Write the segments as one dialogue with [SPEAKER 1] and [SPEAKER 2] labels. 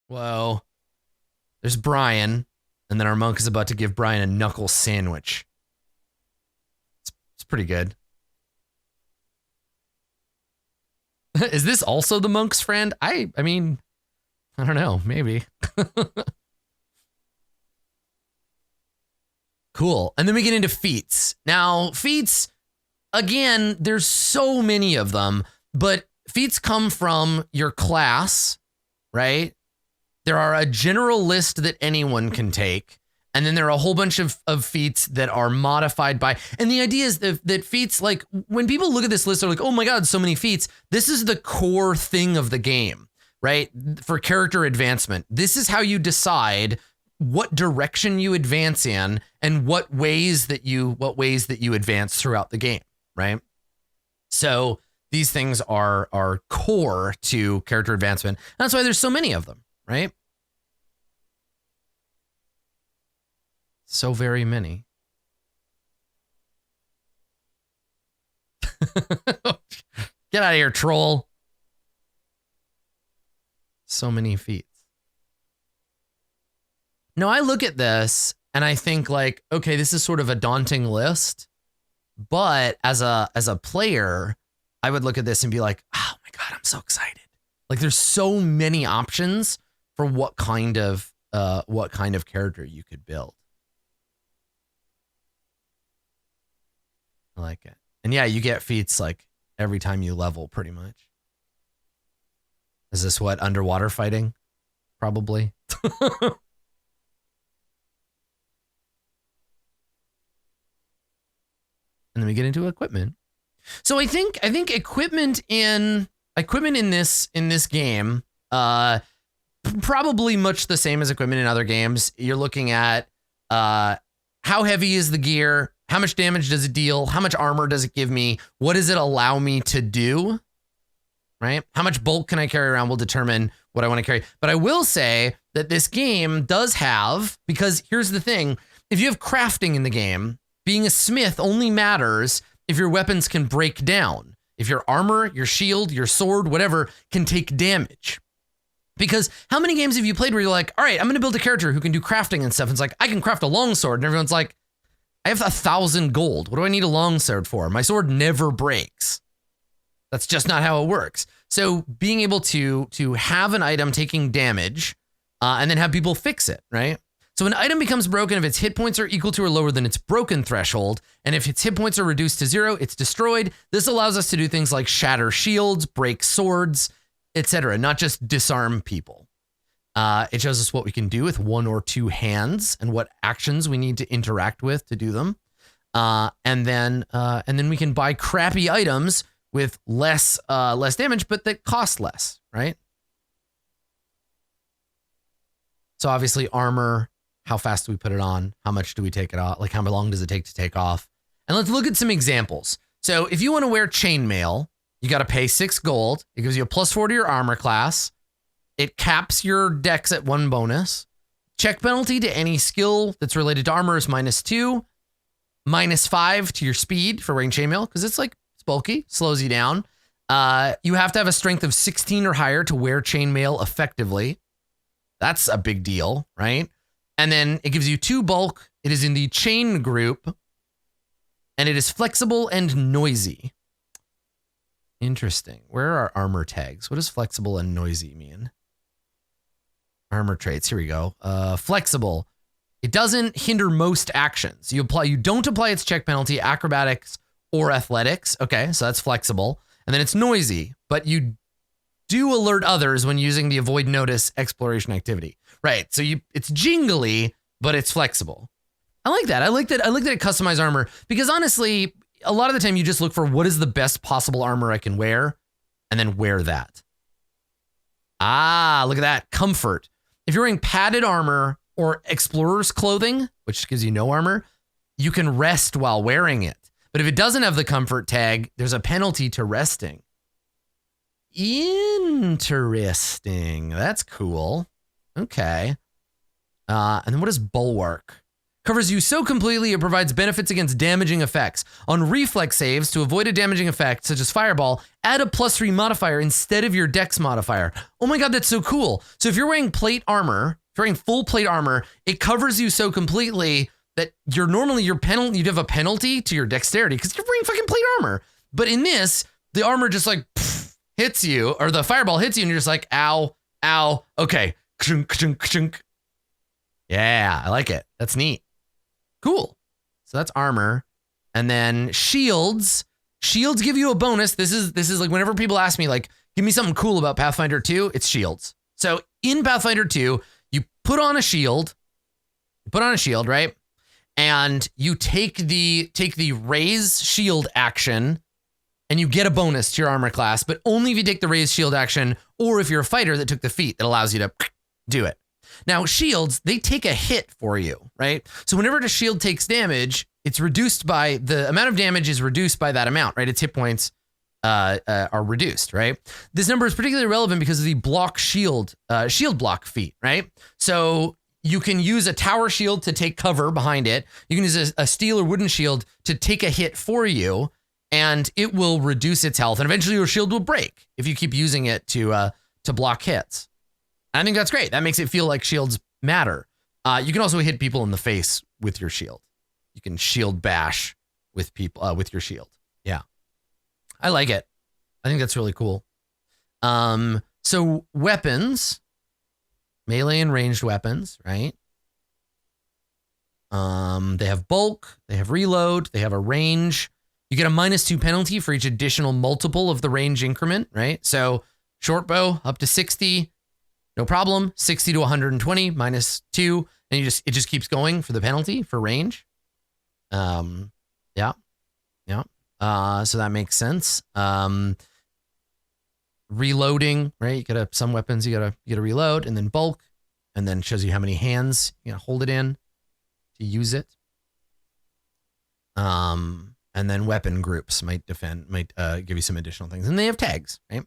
[SPEAKER 1] Whoa. There's Brian, and then our monk is about to give Brian a knuckle sandwich. It's pretty good. Is this also the monk's friend? I mean, I don't know, maybe. Cool. And then we get into feats. Now, feats, again, there's so many of them, but feats come from your class, right? There are a general list that anyone can take. And then there are a whole bunch of feats that are modified by, and the idea is that feats, like when people look at this list, they're like, oh my God, so many feats. This is the core thing of the game, right? For character advancement. This is how you decide what direction you advance in and what ways that you advance throughout the game, right? So these things are core to character advancement. That's why there's so many of them, right? So very many. Get out of here, troll. So many feats. No, I look at this and I think like, okay, this is sort of a daunting list, but as a player, I would look at this and be like, oh my God, I'm so excited. Like there's so many options for what kind of character you could build. I like it. And yeah, you get feats like every time you level pretty much. Is this what, underwater fighting? Probably. And then we get into equipment. So I think equipment in this game, probably much the same as equipment in other games. You're looking at how heavy is the gear, how much damage does it deal, how much armor does it give me, what does it allow me to do, right? How much bulk can I carry around will determine what I want to carry. But I will say that this game does have, because here's the thing, if you have crafting in the game, being a smith only matters if your weapons can break down. If your armor, your shield, your sword, whatever, can take damage. Because how many games have you played where you're like, all right, I'm going to build a character who can do crafting and stuff. And it's like, I can craft a longsword. And everyone's like, I have 1,000 gold. What do I need a longsword for? My sword never breaks. That's just not how it works. So being able to have an item taking damage and then have people fix it, right? So an item becomes broken if its hit points are equal to or lower than its broken threshold. And if its hit points are reduced to 0, it's destroyed. This allows us to do things like shatter shields, break swords, etc., not just disarm people. It shows us what we can do with 1 or 2 hands and what actions we need to interact with to do them. And then we can buy crappy items with less damage, but that cost less, right? So obviously armor, how fast do we put it on? How much do we take it off? Like how long does it take to take off? And let's look at some examples. So if you want to wear chainmail, you got to pay 6 gold. It gives you a +4 to your armor class. It caps your dex at 1 bonus. Check penalty to any skill that's related to armor is -2. -5 to your speed for wearing chainmail, because it's bulky, slows you down. You have to have a strength of 16 or higher to wear chainmail effectively. That's a big deal, right? And then it gives you 2 bulk. It is in the chain group, and it is flexible and noisy. Interesting. Where are armor tags? What does flexible and noisy mean? Armor traits. Here we go. Flexible. It doesn't hinder most actions. You don't apply its check penalty, acrobatics, or athletics. Okay, so that's flexible. And then it's noisy, but you do alert others when using the avoid notice exploration activity. Right. So it's jingly, but it's flexible. I like that. I like that it customized armor, because honestly, a lot of the time you just look for what is the best possible armor I can wear and then wear that. Ah, look at that. Comfort. If you're wearing padded armor or explorer's clothing, which gives you no armor, you can rest while wearing it. But if it doesn't have the comfort tag, there's a penalty to resting. Interesting. That's cool. Okay. And then what is bulwark? Covers you so completely it provides benefits against damaging effects. On reflex saves, to avoid a damaging effect, such as Fireball, add a +3 modifier instead of your Dex modifier. Oh my god, that's so cool. So if you're wearing plate armor, if you're wearing full plate armor, it covers you so completely that you'd have a penalty to your dexterity because you're wearing fucking plate armor. But in this, the armor just like hits you, or the Fireball hits you, and you're just like, ow, ow, okay. Yeah, I like it. That's neat. Cool. So that's armor. And then shields. Shields give you a bonus. This is like whenever people ask me, like, give me something cool about Pathfinder 2, it's shields. So in Pathfinder 2, you put on a shield, right? And you take the raise shield action and you get a bonus to your armor class, but only if you take the raise shield action or if you're a fighter that took the feat that allows you to do it. Now, shields, they take a hit for you, right? So whenever the shield takes damage, it's reduced by, the amount of damage is reduced by that amount, right? Its hit points are reduced, right? This number is particularly relevant because of the block shield block feat, right? So you can use a tower shield to take cover behind it. You can use a steel or wooden shield to take a hit for you, and it will reduce its health, and eventually your shield will break if you keep using it to block hits. I think that's great. That makes it feel like shields matter. You can also hit people in the face with your shield. You can shield bash with people with your shield. Yeah, I like it. I think that's really cool. So weapons, melee and ranged weapons, right? They have bulk, they have reload, they have a range. You get a -2 penalty for each additional multiple of the range increment, right? So short bow up to 60. No problem. 60 to 120 -2, and it just keeps going for the penalty for range. Yeah. So that makes sense. Reloading, right? You gotta, some weapons you gotta reload, and then bulk, and then shows you how many hands you gotta hold it in to use it. And then weapon groups might give you some additional things, and they have tags, right?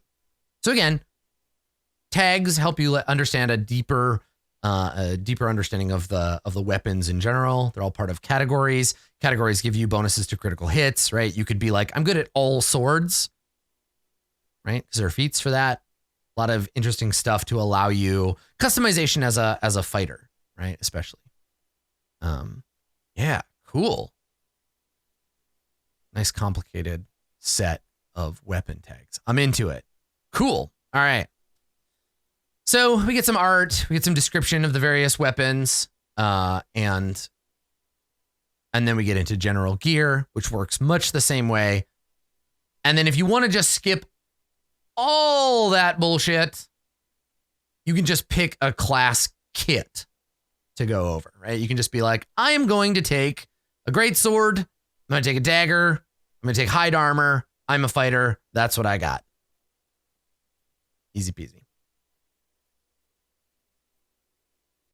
[SPEAKER 1] So again, tags help you understand a deeper understanding of the weapons in general. They're all part of categories. Categories give you bonuses to critical hits, right? You could be like, I'm good at all swords, right? Because there are feats for that. A lot of interesting stuff to allow you customization as a fighter, right? Especially. Yeah, cool. Nice complicated set of weapon tags. I'm into it. Cool. All right. So we get some art, we get some description of the various weapons, and then we get into general gear, which works much the same way. And then if you want to just skip all that bullshit, you can just pick a class kit to go over, right? You can just be like, I am going to take a great sword, I'm going to take a dagger, I'm going to take hide armor, I'm a fighter, that's what I got. Easy peasy.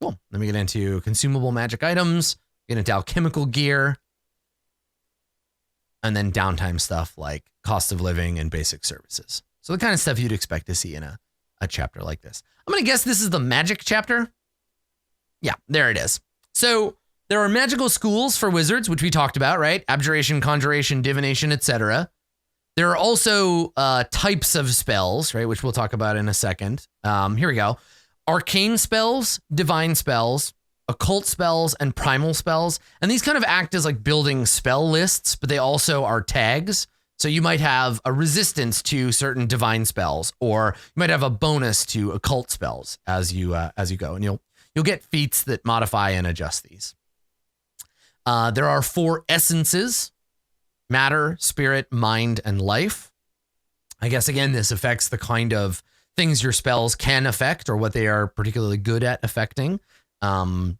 [SPEAKER 1] Cool. Then we get into consumable magic items, get into alchemical gear, and then downtime stuff like cost of living and basic services. So the kind of stuff you'd expect to see in a chapter like this. I'm going to guess this is the magic chapter. Yeah, there it is. So there are magical schools for wizards, which we talked about, right? Abjuration, conjuration, divination, etc. There are also types of spells, right? Which we'll talk about in a second. Here we go. Arcane spells, divine spells, occult spells, and primal spells. And these kind of act as like building spell lists, but they also are tags. So you might have a resistance to certain divine spells, or you might have a bonus to occult spells as you go, and you'll get feats that modify and adjust these. There are 4 essences: matter, spirit, mind, and life. I guess again, this affects the kind of things your spells can affect or what they are particularly good at affecting. So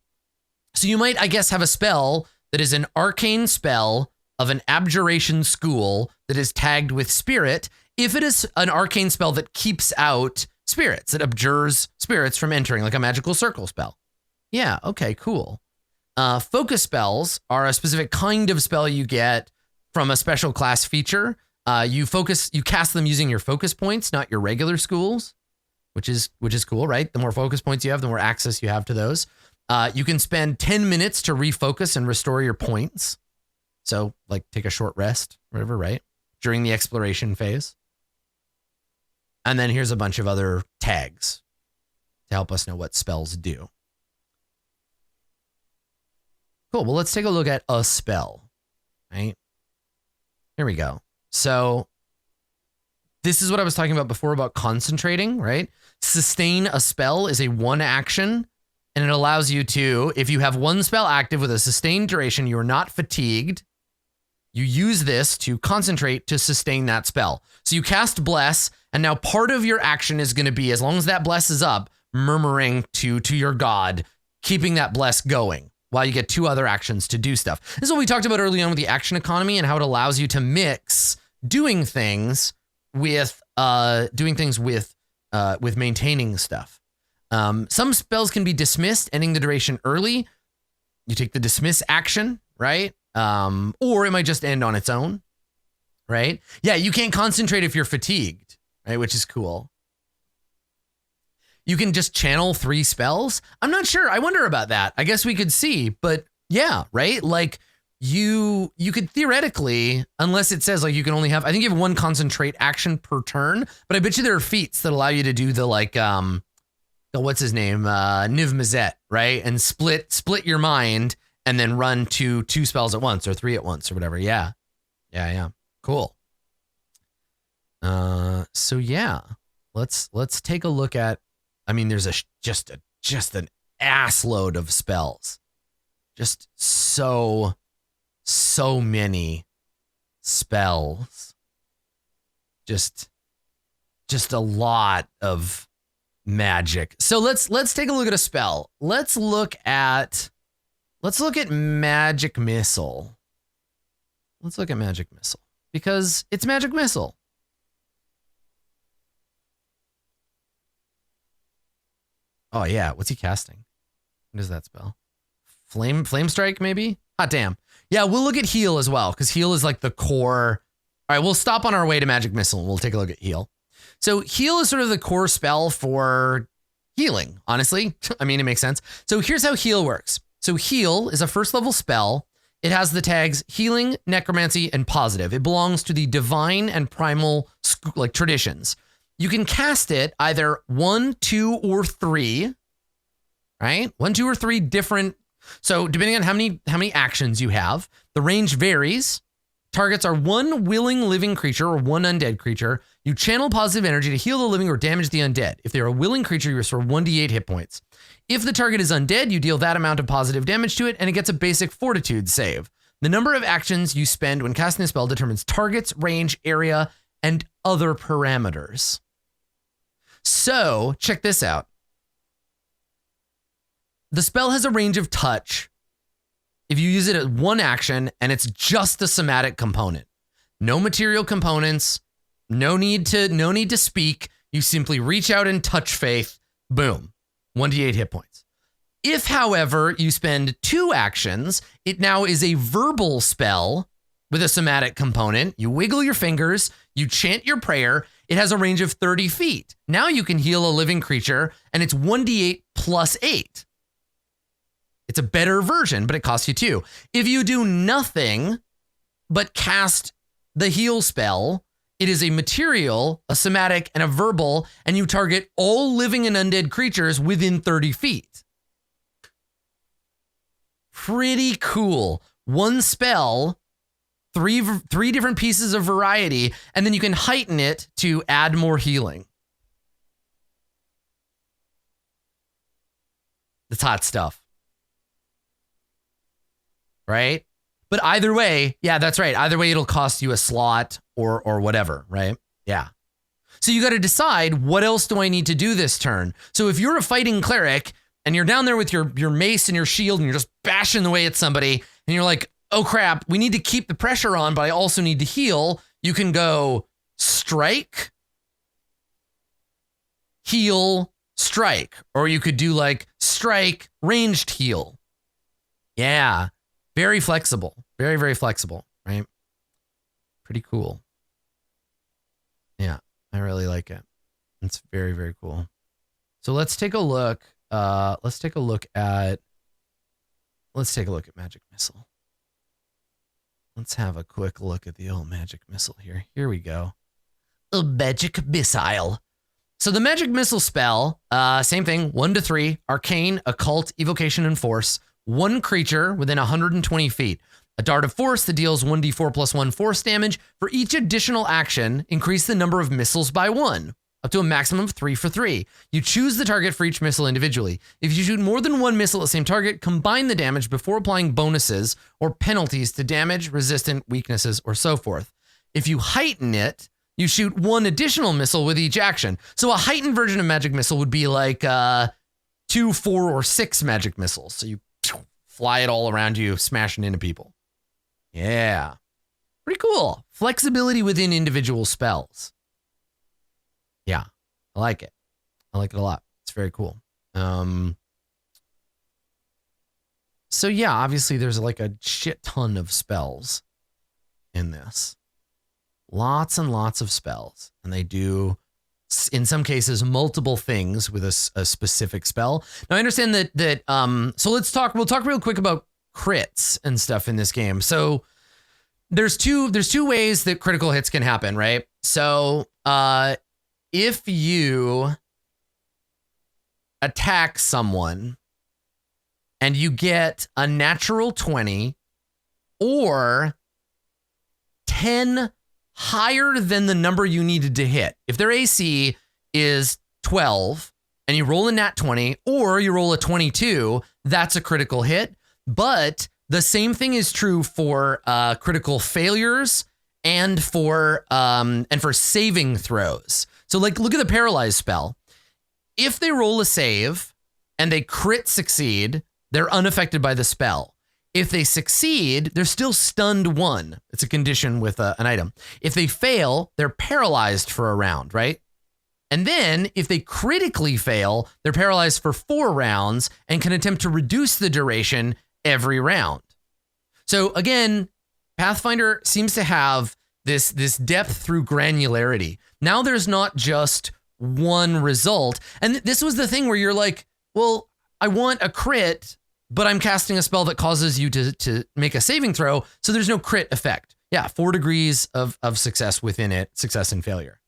[SPEAKER 1] you might, I guess, have a spell that is an arcane spell of an abjuration school that is tagged with spirit, if it is an arcane spell that keeps out spirits, that abjures spirits from entering, like a magical circle spell. Yeah, okay, cool. Focus spells are a specific kind of spell you get from a special class feature. You cast them using your focus points, not your regular schools, which is cool, right? The more focus points you have, the more access you have to those. You can spend 10 minutes to refocus and restore your points. So like take a short rest, whatever, right? During the exploration phase. And then here's a bunch of other tags to help us know what spells do. Cool. Well, let's take a look at a spell, right? Here we go. So this is what I was talking about before about concentrating, right? Sustain a spell is a one action, and it allows you to, if you have one spell active with a sustained duration, you are not fatigued. You use this to concentrate to sustain that spell. So you cast Bless, and now part of your action is going to be, as long as that Bless is up, murmuring to your god, keeping that Bless going while you get two other actions to do stuff. This is what we talked about early on with the action economy and how it allows you to mix doing things with maintaining stuff. Some spells can be dismissed, ending the duration early. You take the dismiss action, right? Or it might just end on its own, right? Yeah, you can't concentrate if you're fatigued, right? Which is cool. You can just channel 3 spells. I'm not sure. I wonder about that. I guess we could see, but yeah, right? Like you could theoretically, unless it says like you can only have, I think you have 1 concentrate action per turn, but I bet you there are feats that allow you to do the like, what's his name? Niv Mizzet, right? And split your mind and then run two spells at once or 3 at once or whatever. Yeah. Cool. So yeah, let's take a look at, I mean, there's just an ass load of spells. Just so many spells. Just a lot of magic. So let's take a look at a spell. Let's look at Magic Missile. Let's look at Magic Missile because it's Magic Missile. Oh yeah, what's he casting? What is that spell? Flame Strike maybe? Hot damn. Yeah, we'll look at Heal as well because Heal is like the core. All right, we'll stop on our way to Magic Missile and we'll take a look at Heal. So Heal is sort of the core spell for healing, honestly. I mean, it makes sense. So here's how Heal works. So Heal is a first level spell. It has the tags Healing, Necromancy, and Positive. It belongs to the divine and primal like traditions. You can cast it either 1, 2, or 3, right? 1, 2, or 3 different. So depending on how many actions you have, the range varies. Targets are 1 willing living creature or 1 undead creature. You channel positive energy to heal the living or damage the undead. If they're a willing creature, you restore 1d8 hit points. If the target is undead, you deal that amount of positive damage to it, and it gets a basic fortitude save. The number of actions you spend when casting a spell determines targets, range, area, and other parameters. So check this out. The spell has a range of touch if you use it as 1 action and it's just a somatic component. No material components, no need to speak. You simply reach out and touch faith. Boom. 1d8 hit points. If, however, you spend 2 actions, it now is a verbal spell with a somatic component. You wiggle your fingers, you chant your prayer. It has a range of 30 feet. Now you can heal a living creature, and it's 1d8 plus 8. It's a better version, but it costs you 2. If you do nothing but cast the heal spell, it is a material, a somatic, and a verbal, and you target all living and undead creatures within 30 feet. Pretty cool. 1 spell, 3 different pieces of variety, and then you can heighten it to add more healing. That's hot stuff. Right? But either way, yeah, that's right. Either way, it'll cost you a slot or whatever, right? Yeah. So you got to decide, what else do I need to do this turn? So if you're a fighting cleric and you're down there with your mace and your shield and you're just bashing away at somebody and you're like, oh crap, we need to keep the pressure on, but I also need to heal. You can go strike, heal, strike. Or you could do like strike, ranged heal. Yeah. Very flexible. Very, very flexible, right? Pretty cool. Yeah, I really like it. It's very, very cool. So let's take a look. Let's take a look at let's take a look at magic missile. Let's have a quick look at the old magic missile here. Here we go. A magic missile. So the magic missile spell, same thing, 1 to 3, arcane, occult, evocation, and force. 1 creature within 120 feet. A dart of force that deals 1d4 plus 1 force damage. For each additional action, increase the number of missiles by 1, up to a maximum of 3 for 3. You choose the target for each missile individually. If you shoot more than 1 missile at the same target, combine the damage before applying bonuses or penalties to damage, resistant, weaknesses, or so forth. If you heighten it, you shoot 1 additional missile with each action. So a heightened version of magic missile would be like 2, 4, or 6 magic missiles. So you fly it all around you, smashing into people. Yeah. Pretty cool. Flexibility within individual spells. Yeah. I like it. I like it a lot. It's very cool. So yeah, obviously there's like a shit ton of spells in this. Lots and lots of spells. And they do, in some cases, multiple things with a specific spell. Now I understand that so we'll talk real quick about crits and stuff in this game. So there's two ways that critical hits can happen, right? So if you attack someone and you get a natural 20 or 10 higher than the number you needed to hit. If their AC is 12 and you roll a nat 20 or you roll a 22, that's a critical hit. But the same thing is true for critical failures and for saving throws. So like, look at the paralyzed spell. If they roll a save and they crit succeed, they're unaffected by the spell. If they succeed, they're still stunned 1. It's a condition with an item. If they fail, they're paralyzed for a round, right? And then if they critically fail, they're paralyzed for 4 rounds and can attempt to reduce the duration every round. So again, Pathfinder seems to have this depth through granularity. Now there's not just one result. And this was the thing where you're like, well, I want a crit, but I'm casting a spell that causes you to make a saving throw, so there's no crit effect. Yeah, 4 degrees of success within it, success and failure.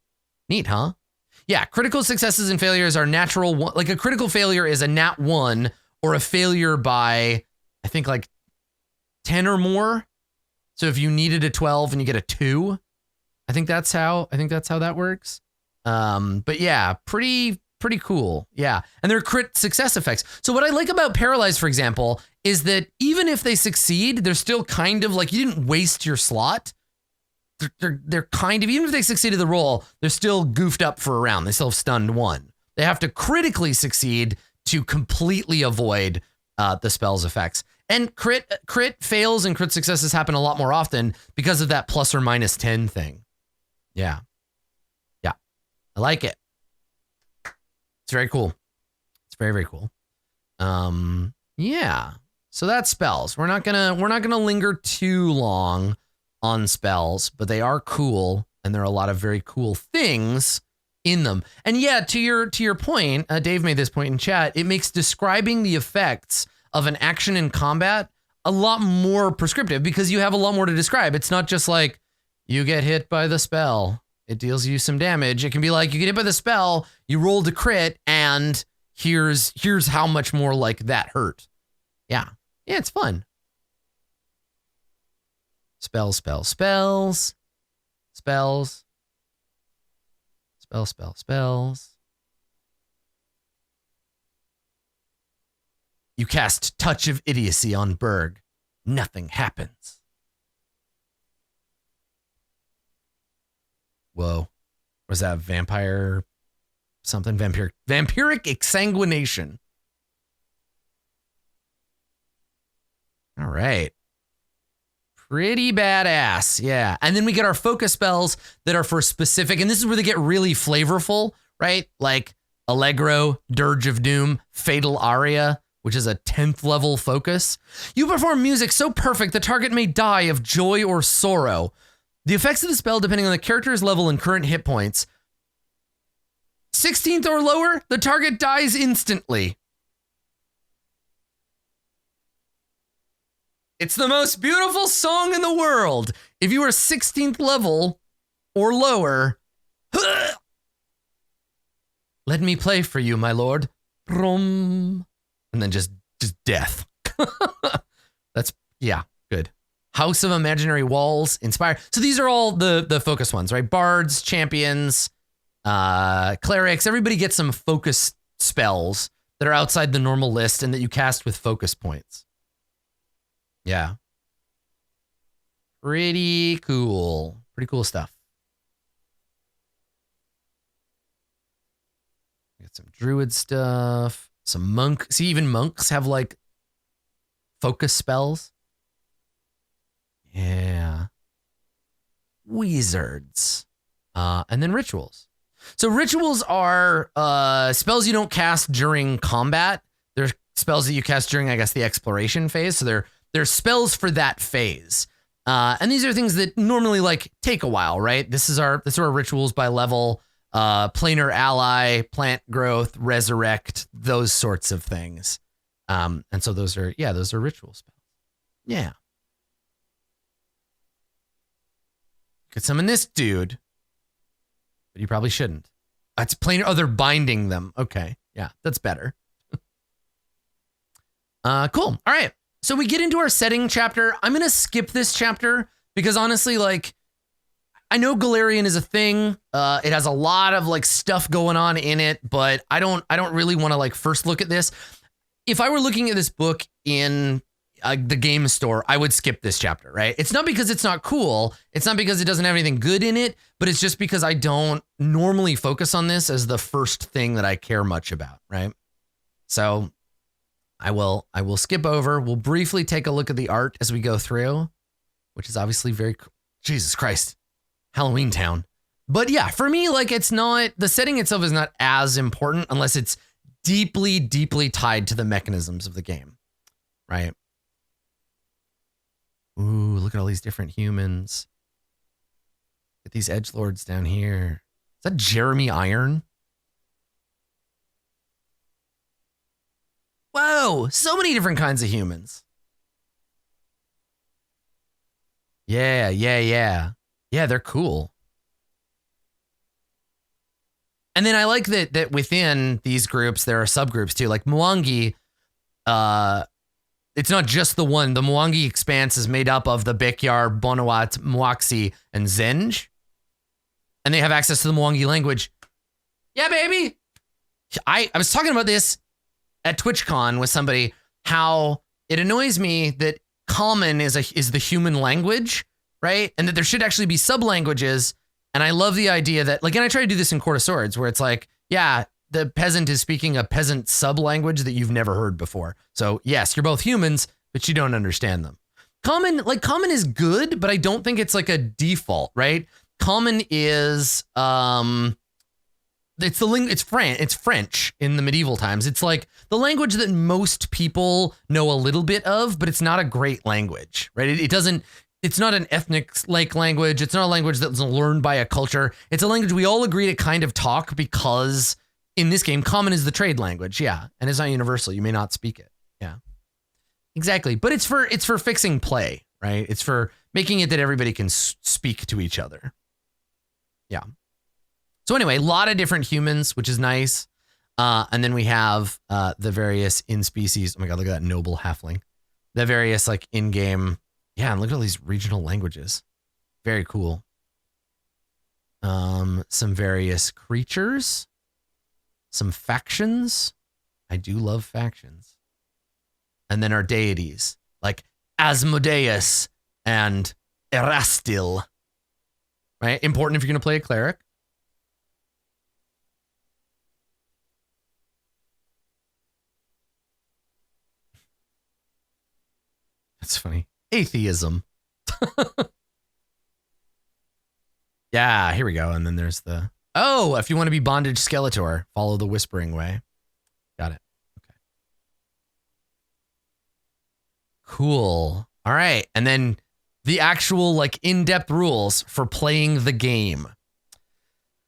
[SPEAKER 1] Neat, huh? Yeah, critical successes and failures are natural. Like a critical failure is a nat 1 or a failure by, I think, like 10 or more. So if you needed a 12 and you get a 2, I think that's how that works. But yeah, pretty cool. Yeah. And they're crit success effects. So what I like about Paralyzed, for example, is that even if they succeed, they're still kind of like, you didn't waste your slot. They're kind of, even if they succeeded the roll, they're still goofed up for a round. They still have stunned 1. They have to critically succeed to completely avoid the spell's effects. And crit fails and crit successes happen a lot more often because of that plus or minus 10 thing. Yeah. Yeah. I like it. It's very cool. It's very, very cool. Yeah. So that's spells. We're not gonna linger too long on spells, but they are cool, and there are a lot of very cool things in them. And yeah, to your point, Dave made this point in chat. It makes describing the effects of an action in combat a lot more prescriptive because you have a lot more to describe. It's not just like you get hit by the spell, it deals you some damage. It can be like you get hit by the spell, you rolled a crit, and here's how much more like that hurt. Yeah. Yeah, it's fun. Spells. Spells. You cast Touch of Idiocy on Berg. Nothing happens. Whoa. Was that vampire something? Vampiric exsanguination. All right. Pretty badass. Yeah. And then we get our focus spells that are for specific, and this is where they get really flavorful, right? Like Allegro, Dirge of Doom, Fatal Aria, which is a 10th level focus. You perform music so perfect the target may die of joy or sorrow. The effects of the spell, depending on the character's level and current hit points. 16th or lower, the target dies instantly. It's the most beautiful song in the world. If you are 16th level or lower, let me play for you, my lord. And then just death. That's, yeah, good. House of Imaginary Walls, Inspire. So these are all the focus ones, right? Bards, champions, clerics. Everybody gets some focus spells that are outside the normal list and that you cast with focus points. Yeah. Pretty cool. Pretty cool stuff. Got some druid stuff, some monk. See, even monks have like focus spells. Yeah. Wizards. And then rituals. So rituals are spells you don't cast during combat. They're spells that you cast during, I guess, the exploration phase. So they're spells for that phase. And these are things that normally like take a while, right? This is our rituals by level, planar ally, plant growth, resurrect, those sorts of things. And so those are ritual spells. Yeah. Could summon this dude, but you probably shouldn't. It's planar. Oh, they're binding them. Okay. Yeah, that's better. Cool. All right. So we get into our setting chapter. I'm going to skip this chapter because honestly, like, I know Galarian is a thing. It has a lot of like stuff going on in it, but I don't really want to like first look at this. If I were looking at this book in the game store, I would skip this chapter, right? It's not because it's not cool. It's not because it doesn't have anything good in it, but it's just because I don't normally focus on this as the first thing that I care much about, right? So I will skip over. We'll briefly take a look at the art as we go through, which is obviously very cool. Jesus Christ, Halloween Town. But yeah, for me, like it's not, the setting itself is not as important unless it's deeply, deeply tied to the mechanisms of the game, right? Ooh, look at all these different humans. Get these edgelords down here. Is that Jeremy Iron? Whoa, so many different kinds of humans. Yeah. Yeah, they're cool. And then I like that within these groups, there are subgroups too. Like Mwangi, it's not just the one. The Mwangi expanse is made up of the Bekyar, Bonawat, Mwaxi, and Zenj. And they have access to the Mwangi language. Yeah, baby. I was talking about this at TwitchCon with somebody, how it annoys me that common is the human language, right? And that there should actually be sub-languages. And I love the idea that, like, and I try to do this in Court of Swords, where it's like, yeah, the peasant is speaking a peasant sub-language that you've never heard before. So yes, you're both humans, but you don't understand them. Common is good, but I don't think it's like a default, right? Common is, it's French in the medieval times. It's like the language that most people know a little bit of, but it's not a great language, right? It's not an ethnic like language. It's not a language that's learned by a culture. It's a language we all agree to kind of talk because in this game, common is the trade language. Yeah. And it's not universal. You may not speak it. Yeah, exactly. But it's for fixing play, right? It's for making it that everybody can speak to each other. Yeah. So anyway, a lot of different humans, which is nice. And then we have the various in-species. Oh my God, look at that noble halfling. The various like in-game. Yeah, and look at all these regional languages. Very cool. Some various creatures. Some factions. I do love factions. And then our deities, like Asmodeus and Erastil. Right? Important if you're going to play a cleric. That's funny. Atheism. Yeah, here we go. And then there's the... Oh, if you want to be Bondage Skeletor, follow the Whispering Way. Got it. Okay. Cool. All right. And then the actual like in-depth rules for playing the game.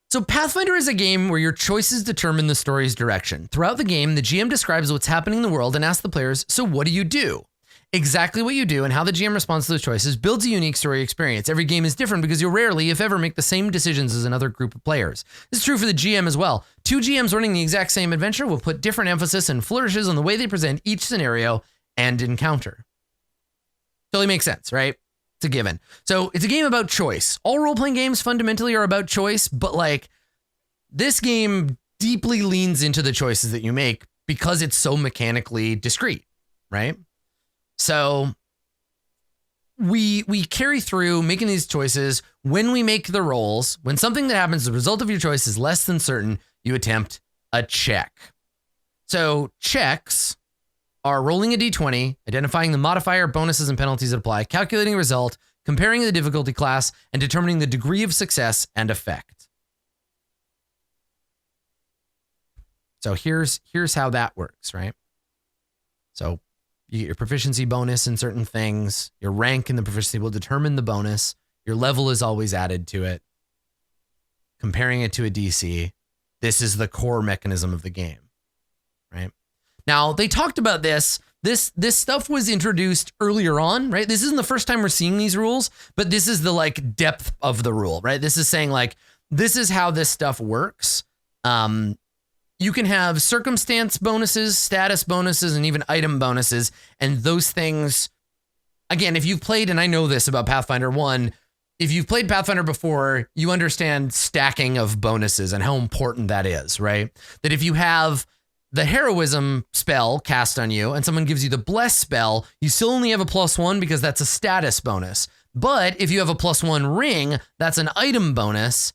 [SPEAKER 1] So Pathfinder is a game where your choices determine the story's direction. Throughout the game, the GM describes what's happening in the world and asks the players, so what do you do? Exactly what you do and how the GM responds to those choices builds a unique story experience. Every game is different because you'll rarely, if ever, make the same decisions as another group of players. This is true for the GM as well. Two GMs running the exact same adventure will put different emphasis and flourishes on the way they present each scenario and encounter. Totally makes sense, right? It's a given. So it's a game about choice. All role-playing games fundamentally are about choice, but like this game deeply leans into the choices that you make because it's so mechanically discrete, right? So we carry through making these choices. When we make the rolls, when something that happens as a result of your choice is less than certain, you attempt a check. So checks are rolling a d20, identifying the modifier, bonuses, and penalties that apply, calculating a result, comparing the difficulty class, and determining the degree of success and effect. So here's how that works, right? So you get your proficiency bonus in certain things. Your rank in the proficiency will determine the bonus. Your level is always added to it. Comparing it to a DC. This is the core mechanism of the game, right? Now, they talked about this. This stuff was introduced earlier on, right? This isn't the first time we're seeing these rules, but this is the like depth of the rule, right? This is saying like, this is how this stuff works. You can have circumstance bonuses, status bonuses, and even item bonuses. And those things, again, if you've played, and I know this about Pathfinder 1, if you've played Pathfinder before, you understand stacking of bonuses and how important that is, right? That if you have the heroism spell cast on you and someone gives you the bless spell, you still only have a +1 because that's a status bonus. But if you have a +1 ring, that's an item bonus.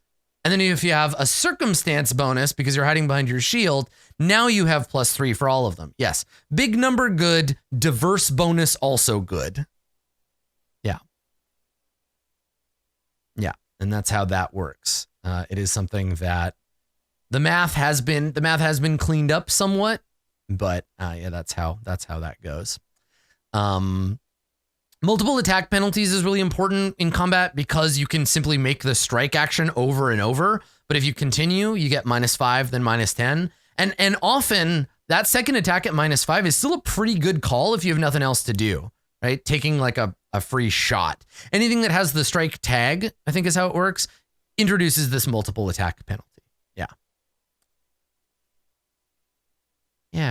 [SPEAKER 1] And then if you have a circumstance bonus because you're hiding behind your shield, now you have +3 for all of them. Yes. Big number good, diverse bonus also good. Yeah. Yeah. And that's how that works. It is something that the math has been cleaned up somewhat, but yeah, that's how that goes. Multiple attack penalties is really important in combat because you can simply make the strike action over and over. But if you continue, you get -5, then -10. And often that second attack at -5 is still a pretty good call if you have nothing else to do, right? Taking like a free shot. Anything that has the strike tag, I think is how it works, introduces this multiple attack penalty. Yeah.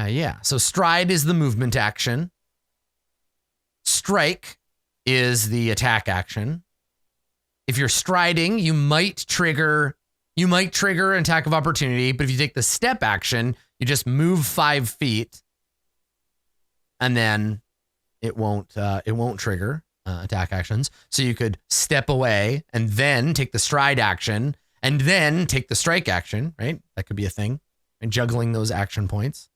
[SPEAKER 1] Yeah. So stride is the movement action. Strike is the attack action. If you're striding, you might trigger an attack of opportunity, but if you take the step action, you just move 5 feet and then it won't trigger attack actions. So you could step away and then take the stride action and then take the strike action, right? That could be a thing. And juggling those action points.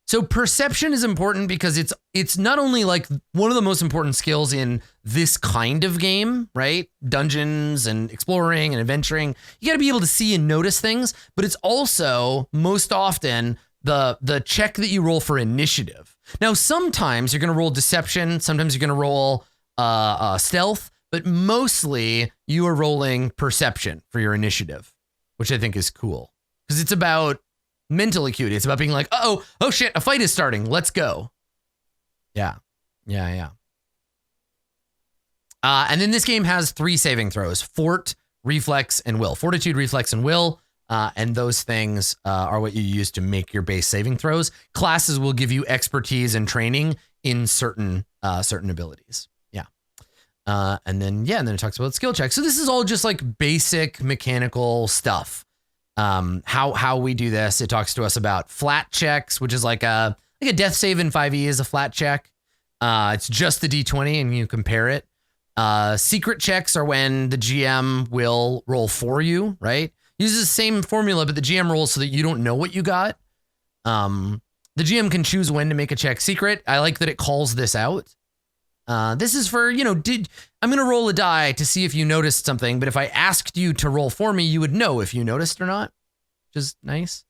[SPEAKER 1] So perception is important because it's not only like one of the most important skills in this kind of game, right? Dungeons and exploring and adventuring. You got to be able to see and notice things, but it's also most often the check that you roll for initiative. Now, sometimes you're going to roll deception. Sometimes you're going to roll stealth, but mostly you are rolling perception for your initiative, which I think is cool because it's about mental acuity. It's about being like, oh shit, a fight is starting. Let's go. Yeah. And then this game has 3 saving throws: fort, reflex, and will. Fortitude, reflex, and will. And those things are what you use to make your base saving throws. Classes will give you expertise and training in certain abilities. Yeah. And then it talks about skill checks. So this is all just like basic mechanical stuff. How we do this. It talks to us about flat checks, which is like a death save in 5e is a flat check. It's just the d20 and you compare it. Secret checks are when the GM will roll for you, right? Uses the same formula, but the GM rolls so that you don't know what you got. The GM can choose when to make a check secret. I like that it calls this out. This is for, I'm going to roll a die to see if you noticed something, but if I asked you to roll for me, you would know if you noticed or not, which is nice.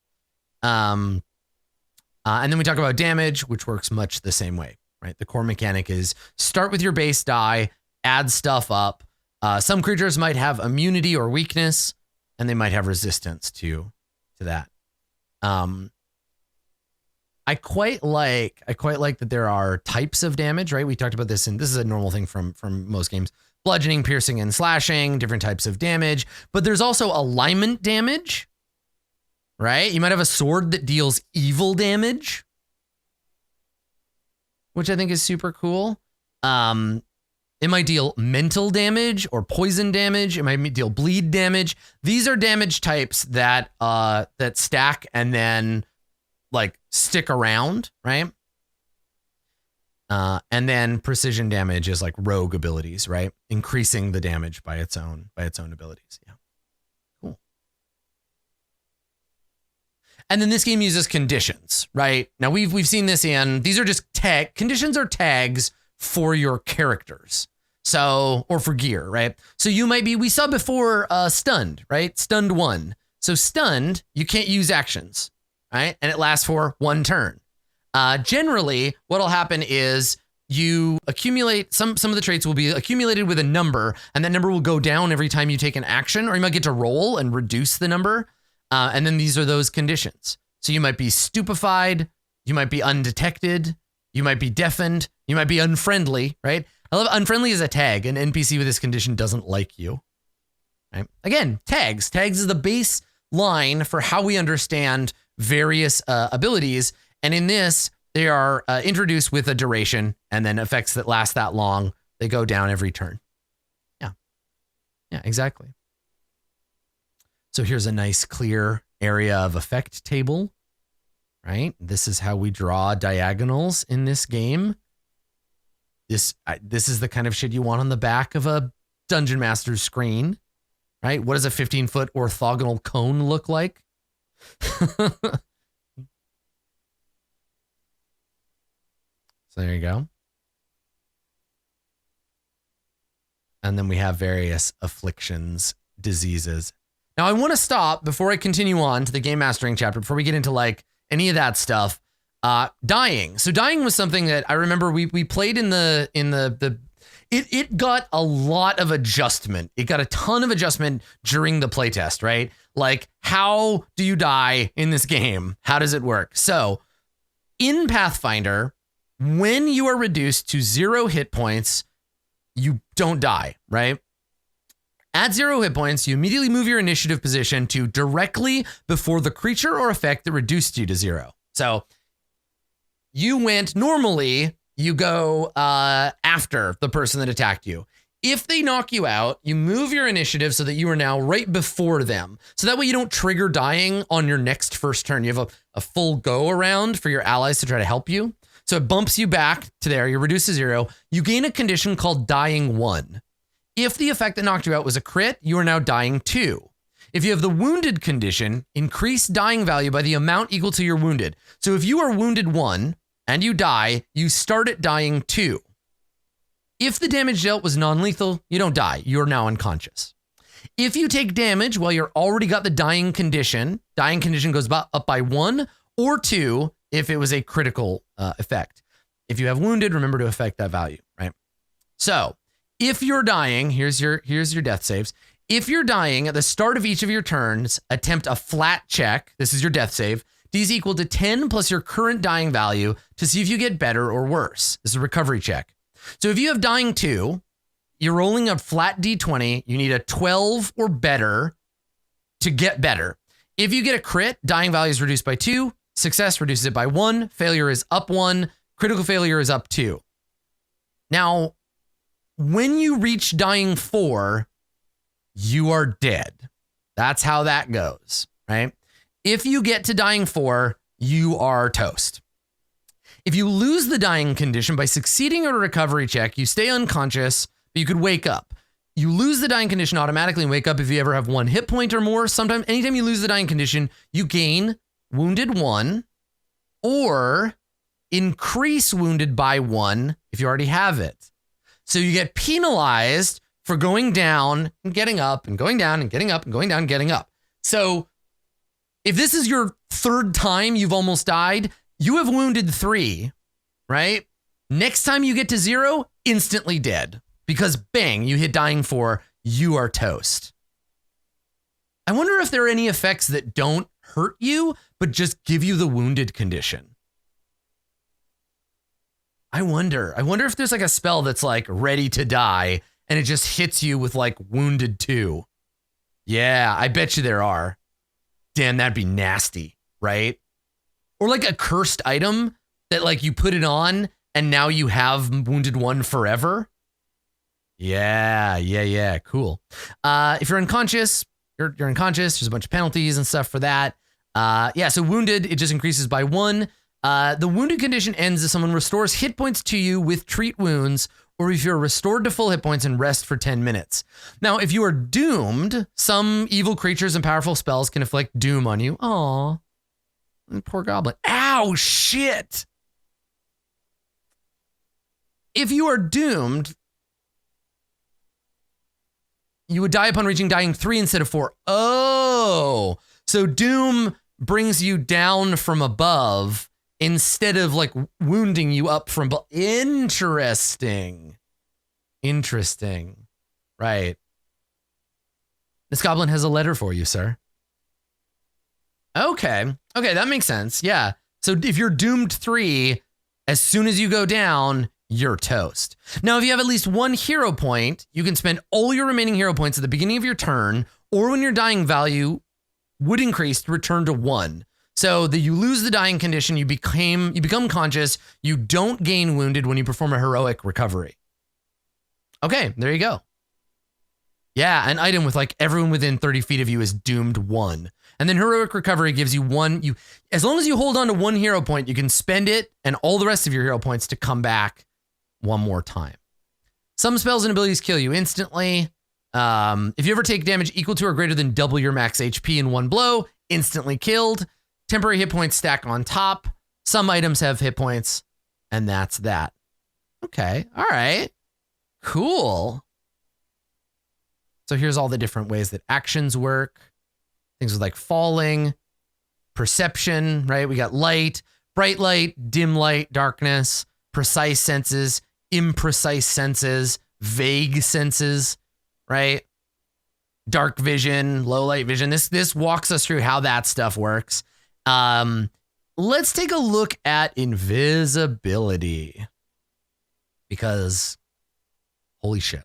[SPEAKER 1] And then we talk about damage, which works much the same way, right? The core mechanic is start with your base die, add stuff up. Some creatures might have immunity or weakness, and they might have resistance to that. I quite like that there are types of damage, right? We talked about this, and this is a normal thing from most games. Bludgeoning, piercing, and slashing, different types of damage. But there's also alignment damage, right? You might have a sword that deals evil damage, which I think is super cool. It might deal mental damage or poison damage. It might deal bleed damage. These are damage types that that stack and then like stick around, right? And then precision damage is like rogue abilities, right? Increasing the damage by its own abilities. Yeah. Cool. And then this game uses conditions, right? Now we've seen this in, these are just conditions are tags for your characters. So, or for gear, right? So you might be, we saw before stunned, right? Stunned 1. So stunned, you can't use actions, right? And it lasts for 1 turn. Generally, what'll happen is you accumulate, some of the traits will be accumulated with a number, and that number will go down every time you take an action, or you might get to roll and reduce the number. And then these are those conditions. So you might be stupefied, you might be undetected, you might be deafened, you might be unfriendly, right? I love unfriendly as a tag. An NPC with this condition doesn't like you. Right? Again, tags. Tags is the baseline for how we understand various abilities. And in this, they are introduced with a duration, and then effects that last that long, they go down every turn. Yeah. Yeah, exactly. So here's a nice clear area of effect table, right? This is how we draw diagonals in this game. This is the kind of shit you want on the back of a Dungeon Master's screen, right? What does a 15-foot orthogonal cone look like? So there you go. And then we have various afflictions, diseases. Now I want to stop before I continue on to the game mastering chapter, before we get into like any of that stuff. Dying. So dying was something that I remember we played it got a lot of adjustment. It got a ton of adjustment during the playtest, right? Like, how do you die in this game? How does it work? So in Pathfinder, when you are reduced to 0 hit points, you don't die, right? At 0 hit points, you immediately move your initiative position to directly before the creature or effect that reduced you to 0. So you went, normally you go after the person that attacked you. If they knock you out, you move your initiative so that you are now right before them. So that way you don't trigger dying on your next first turn. You have a full go around for your allies to try to help you. So it bumps you back to there. You're reduced to 0. You gain a condition called dying 1. If the effect that knocked you out was a crit, you are now dying 2. If you have the wounded condition, increase dying value by the amount equal to your wounded. So if you are wounded 1, and you die, you start at dying 2. If the damage dealt was non-lethal, you don't die. You're now unconscious. If you take damage while you're already got the dying condition goes up by 1 or 2 if it was a critical effect. If you have wounded, remember to affect that value, right? So if you're dying, here's your death saves. If you're dying at the start of each of your turns, attempt a flat check. This is your death save. D is equal to 10 plus your current dying value to see if you get better or worse. This is a recovery check. So if you have dying 2, you're rolling a flat D20. You need a 12 or better to get better. If you get a crit, dying value is reduced by 2. Success reduces it by 1. Failure is up 1. Critical failure is up 2. Now, when you reach dying 4, you are dead. That's how that goes, right? If you get to dying 4, you are toast. If you lose the dying condition by succeeding at a recovery check, you stay unconscious, but you could wake up. You lose the dying condition automatically and wake up if you ever have 1 hit point or more. Sometimes, anytime you lose the dying condition, you gain wounded 1 or increase wounded by 1 if you already have it. So you get penalized for going down and getting up and going down and getting up and going down and getting up. So if this is your 3rd time you've almost died, you have wounded 3, right? Next time you get to 0, instantly dead. Because bang, you hit dying 4, you are toast. I wonder if there are any effects that don't hurt you, but just give you the wounded condition. I wonder if there's like a spell that's like ready to die and it just hits you with like wounded 2. Yeah, I bet you there are. Damn, that'd be nasty, right? Or like a cursed item that like you put it on and now you have wounded 1 forever. Yeah, cool. If you're unconscious, you're unconscious. There's a bunch of penalties and stuff for that. Yeah, so wounded, it just increases by 1. The wounded condition ends if someone restores hit points to you with treat wounds, or if you're restored to full hit points and rest for 10 minutes. Now, if you are doomed, some evil creatures and powerful spells can inflict doom on you. Aw, poor goblin. Ow, shit. If you are doomed, you would die upon reaching dying 3 instead of 4. Oh, so doom brings you down from above instead of like wounding you up from below. Interesting. Right. This goblin has a letter for you, sir. Okay, that makes sense. Yeah. So if you're doomed 3, as soon as you go down, you're toast. Now, if you have at least 1 hero point, you can spend all your remaining hero points at the beginning of your turn, or when your dying value would increase to return to 1. So that you lose the dying condition, you become conscious, you don't gain wounded when you perform a heroic recovery. Okay, there you go. Yeah, an item with like everyone within 30 feet of you is doomed 1. And then heroic recovery gives you 1. As long as you hold on to 1 hero point, you can spend it and all the rest of your hero points to come back 1 more time. Some spells and abilities kill you instantly. If you ever take damage equal to or greater than double your max HP in 1 blow, instantly killed. Temporary hit points stack on top. Some items have hit points, and that's that. Okay, all right, cool. So here's all the different ways that actions work. Things with like falling, perception, right? We got light, bright light, dim light, darkness, precise senses, imprecise senses, vague senses, right? Dark vision, low light vision. This walks us through how that stuff works. Let's take a look at invisibility, because holy shit.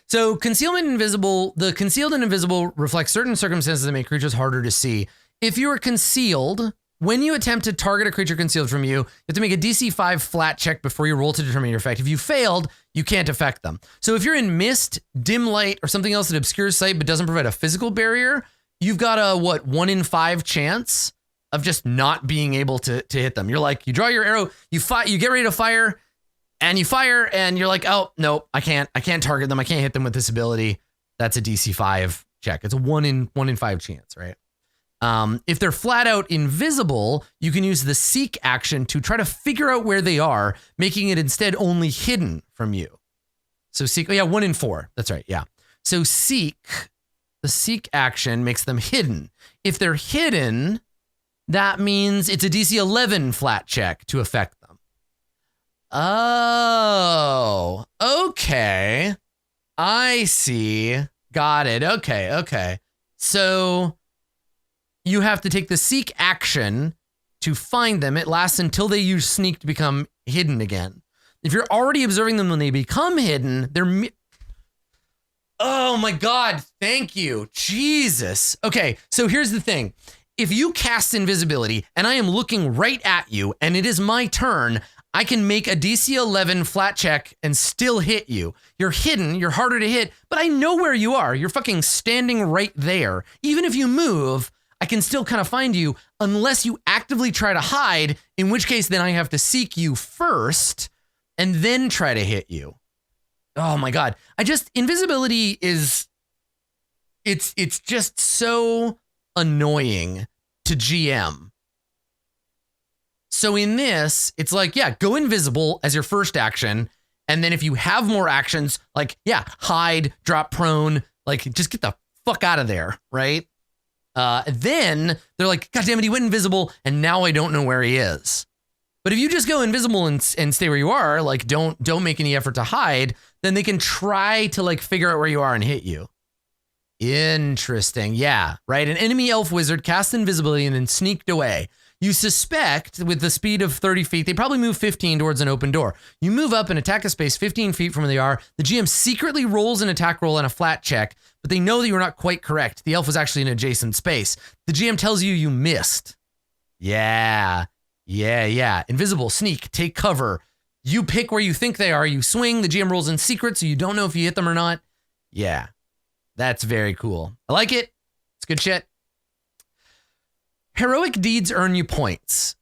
[SPEAKER 1] So the concealed and invisible reflect certain circumstances that make creatures harder to see. If you are concealed, when you attempt to target a creature concealed from you, you have to make a DC 5 flat check before you roll to determine your effect. If you failed, you can't affect them. So if you're in mist, dim light, or something else that obscures sight but doesn't provide a physical barrier, you've got a 1 in 5 chance of just not being able to hit them. You're like, you draw your arrow, you get ready to fire, and you fire, and you're like, oh, no, I can't target them. I can't hit them with this ability. That's a DC 5 check. It's a 1 in 5 chance, right? If they're flat out invisible, you can use the seek action to try to figure out where they are, making it instead only hidden from you. So seek, 1 in 4. That's right, yeah. So the seek action makes them hidden. If they're hidden, that means it's a DC 11 flat check to affect them. Oh, okay. I see. Got it. Okay. So you have to take the seek action to find them. It lasts until they use sneak to become hidden again. If you're already observing them when they become hidden, oh my God, thank you. Jesus. Okay, so here's the thing. If you cast invisibility and I am looking right at you and it is my turn, I can make a DC 11 flat check and still hit you. You're hidden, you're harder to hit, but I know where you are. You're fucking standing right there. Even if you move, I can still kind of find you unless you actively try to hide, in which case then I have to seek you first and then try to hit you. Oh my God. Invisibility is, it's just so annoying to GM. So in this, it's like, yeah, go invisible as your first action. And then if you have more actions, like, yeah, hide, drop prone, like just get the fuck out of there, right? Then they're like, God damn it, he went invisible and now I don't know where he is. But if you just go invisible and stay where you are, like don't make any effort to hide, then they can try to like figure out where you are and hit you. Interesting. Yeah, right. An enemy elf wizard cast invisibility and then sneaked away. You suspect with the speed of 30 feet, they probably move 15 towards an open door. You move up and attack a space 15 feet from where they are. The GM secretly rolls an attack roll and a flat check, but they know that you were not quite correct. The elf was actually in an adjacent space. The GM tells you missed. Yeah. Invisible, sneak, take cover. You pick where you think they are. You swing. The GM rolls in secret, so you don't know if you hit them or not. Yeah, that's very cool. I like it. It's good shit. Heroic deeds earn you points,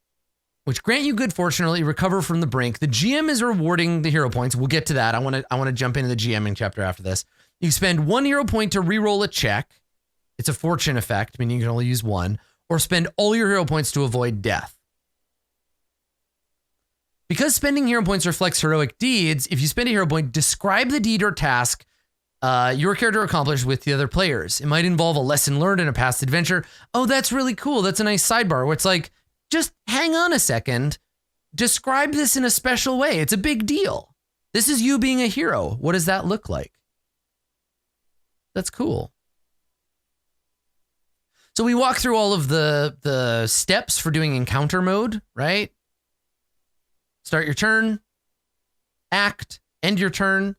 [SPEAKER 1] which grant you good fortune or let you recover from the brink. The GM is rewarding the hero points. We'll get to that. I want to jump into the GMing chapter after this. You spend 1 hero point to reroll a check. It's a fortune effect, meaning you can only use 1, or spend all your hero points to avoid death. Because spending hero points reflects heroic deeds, if you spend a hero point, describe the deed or task your character accomplished with the other players. It might involve a lesson learned in a past adventure. Oh, that's really cool. That's a nice sidebar where it's like, just hang on a second. Describe this in a special way. It's a big deal. This is you being a hero. What does that look like? That's cool. So we walk through all of the steps for doing encounter mode, right? Start your turn, act, end your turn.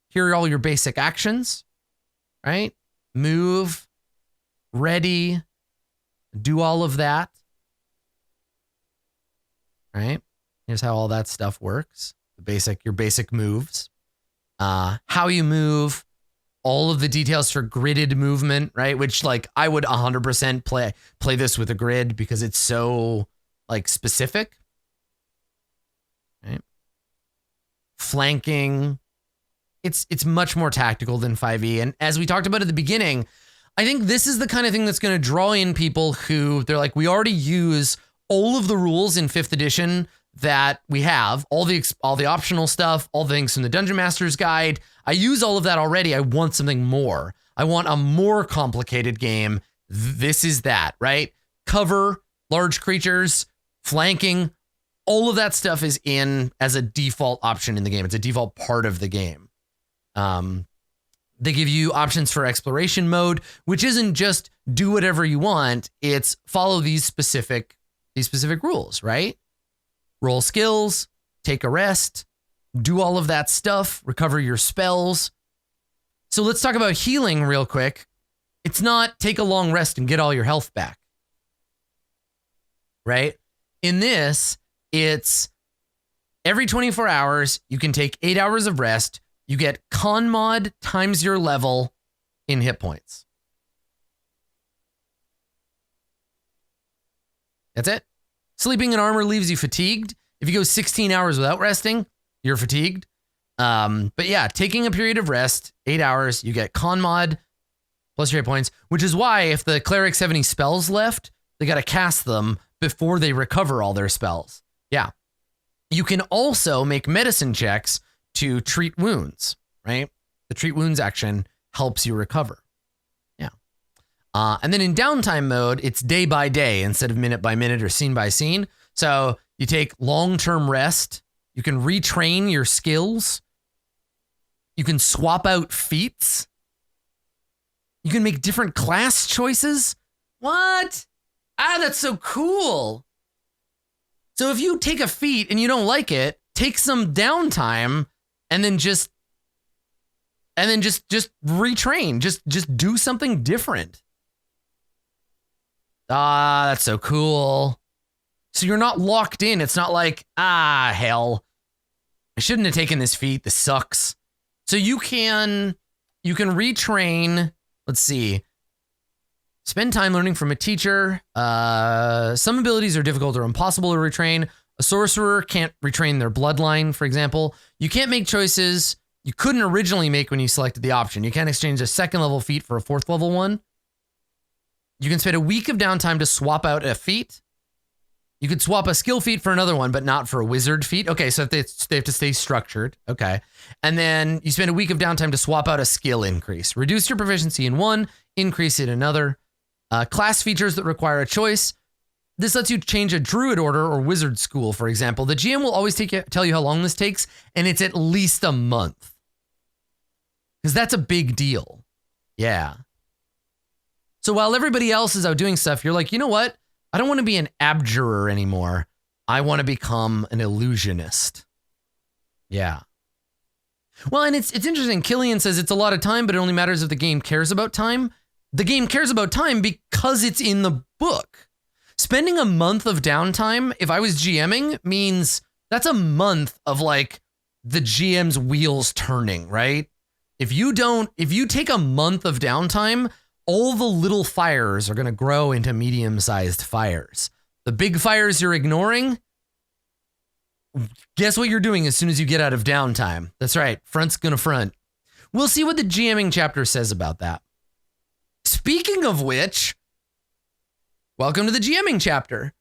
[SPEAKER 1] Here are all your basic actions, right? Move, ready, do all of that, right? Here's how all that stuff works. Your basic moves, how you move, all of the details for gridded movement, right? Which like I would 100% play this with a grid because it's so like specific, right? Flanking. It's much more tactical than 5e. And as we talked about at the beginning, I think this is the kind of thing that's going to draw in people who they're like, we already use all of the rules in 5th edition that we have, all the optional stuff, all the things from the Dungeon Master's Guide. I use all of that already. I want something more. I want a more complicated game. This is that, right? Cover, large creatures, flanking, all of that stuff is in as a default option in the game. It's a default part of the game. They give you options for exploration mode, which isn't just do whatever you want. It's follow these specific rules, right? Roll skills, take a rest, do all of that stuff, recover your spells. So let's talk about healing real quick. It's not take a long rest and get all your health back, right? In this, it's every 24 hours, you can take 8 hours of rest. You get con mod times your level in hit points. That's it. Sleeping in armor leaves you fatigued. If you go 16 hours without resting, you're fatigued. But yeah, taking a period of rest, 8 hours, you get con mod plus your hit points, which is why if the clerics have any spells left, they got to cast them before they recover all their spells. Yeah. You can also make medicine checks to treat wounds, right? The treat wounds action helps you recover. Yeah. And then in downtime mode, it's day by day instead of minute by minute or scene by scene. So you take long-term rest. You can retrain your skills. You can swap out feats. You can make different class choices. What? That's so cool. So if you take a feat and you don't like it, take some downtime and then just retrain. Just do something different. That's so cool. So you're not locked in. It's not like, hell, I shouldn't have taken this feat. This sucks. So you can retrain. Let's see. Spend time learning from a teacher. Some abilities are difficult or impossible to retrain. A sorcerer can't retrain their bloodline, for example. You can't make choices you couldn't originally make when you selected the option. You can't exchange a 2nd level feat for a 4th level one. You can spend a week of downtime to swap out a feat. You could swap a skill feat for another one, but not for a wizard feat. Okay, so they have to stay structured. Okay. And then you spend a week of downtime to swap out a skill increase. Reduce your proficiency in one, increase it in another. Class features that require a choice. This lets you change a druid order or wizard school, for example. The GM will always tell you how long this takes, and it's at least a month. Because that's a big deal. Yeah. So while everybody else is out doing stuff, you're like, you know what? I don't want to be an abjurer anymore. I want to become an illusionist. Yeah. Well, and it's interesting. Killian says it's a lot of time, but it only matters if the game cares about time. The game cares about time because it's in the book. Spending a month of downtime, if I was GMing, means that's a month of like the GM's wheels turning, right? If you take a month of downtime, all the little fires are going to grow into medium-sized fires. The big fires you're ignoring, guess what you're doing as soon as you get out of downtime? That's right, front's going to front. We'll see what the GMing chapter says about that. Speaking of which, welcome to the GMing chapter.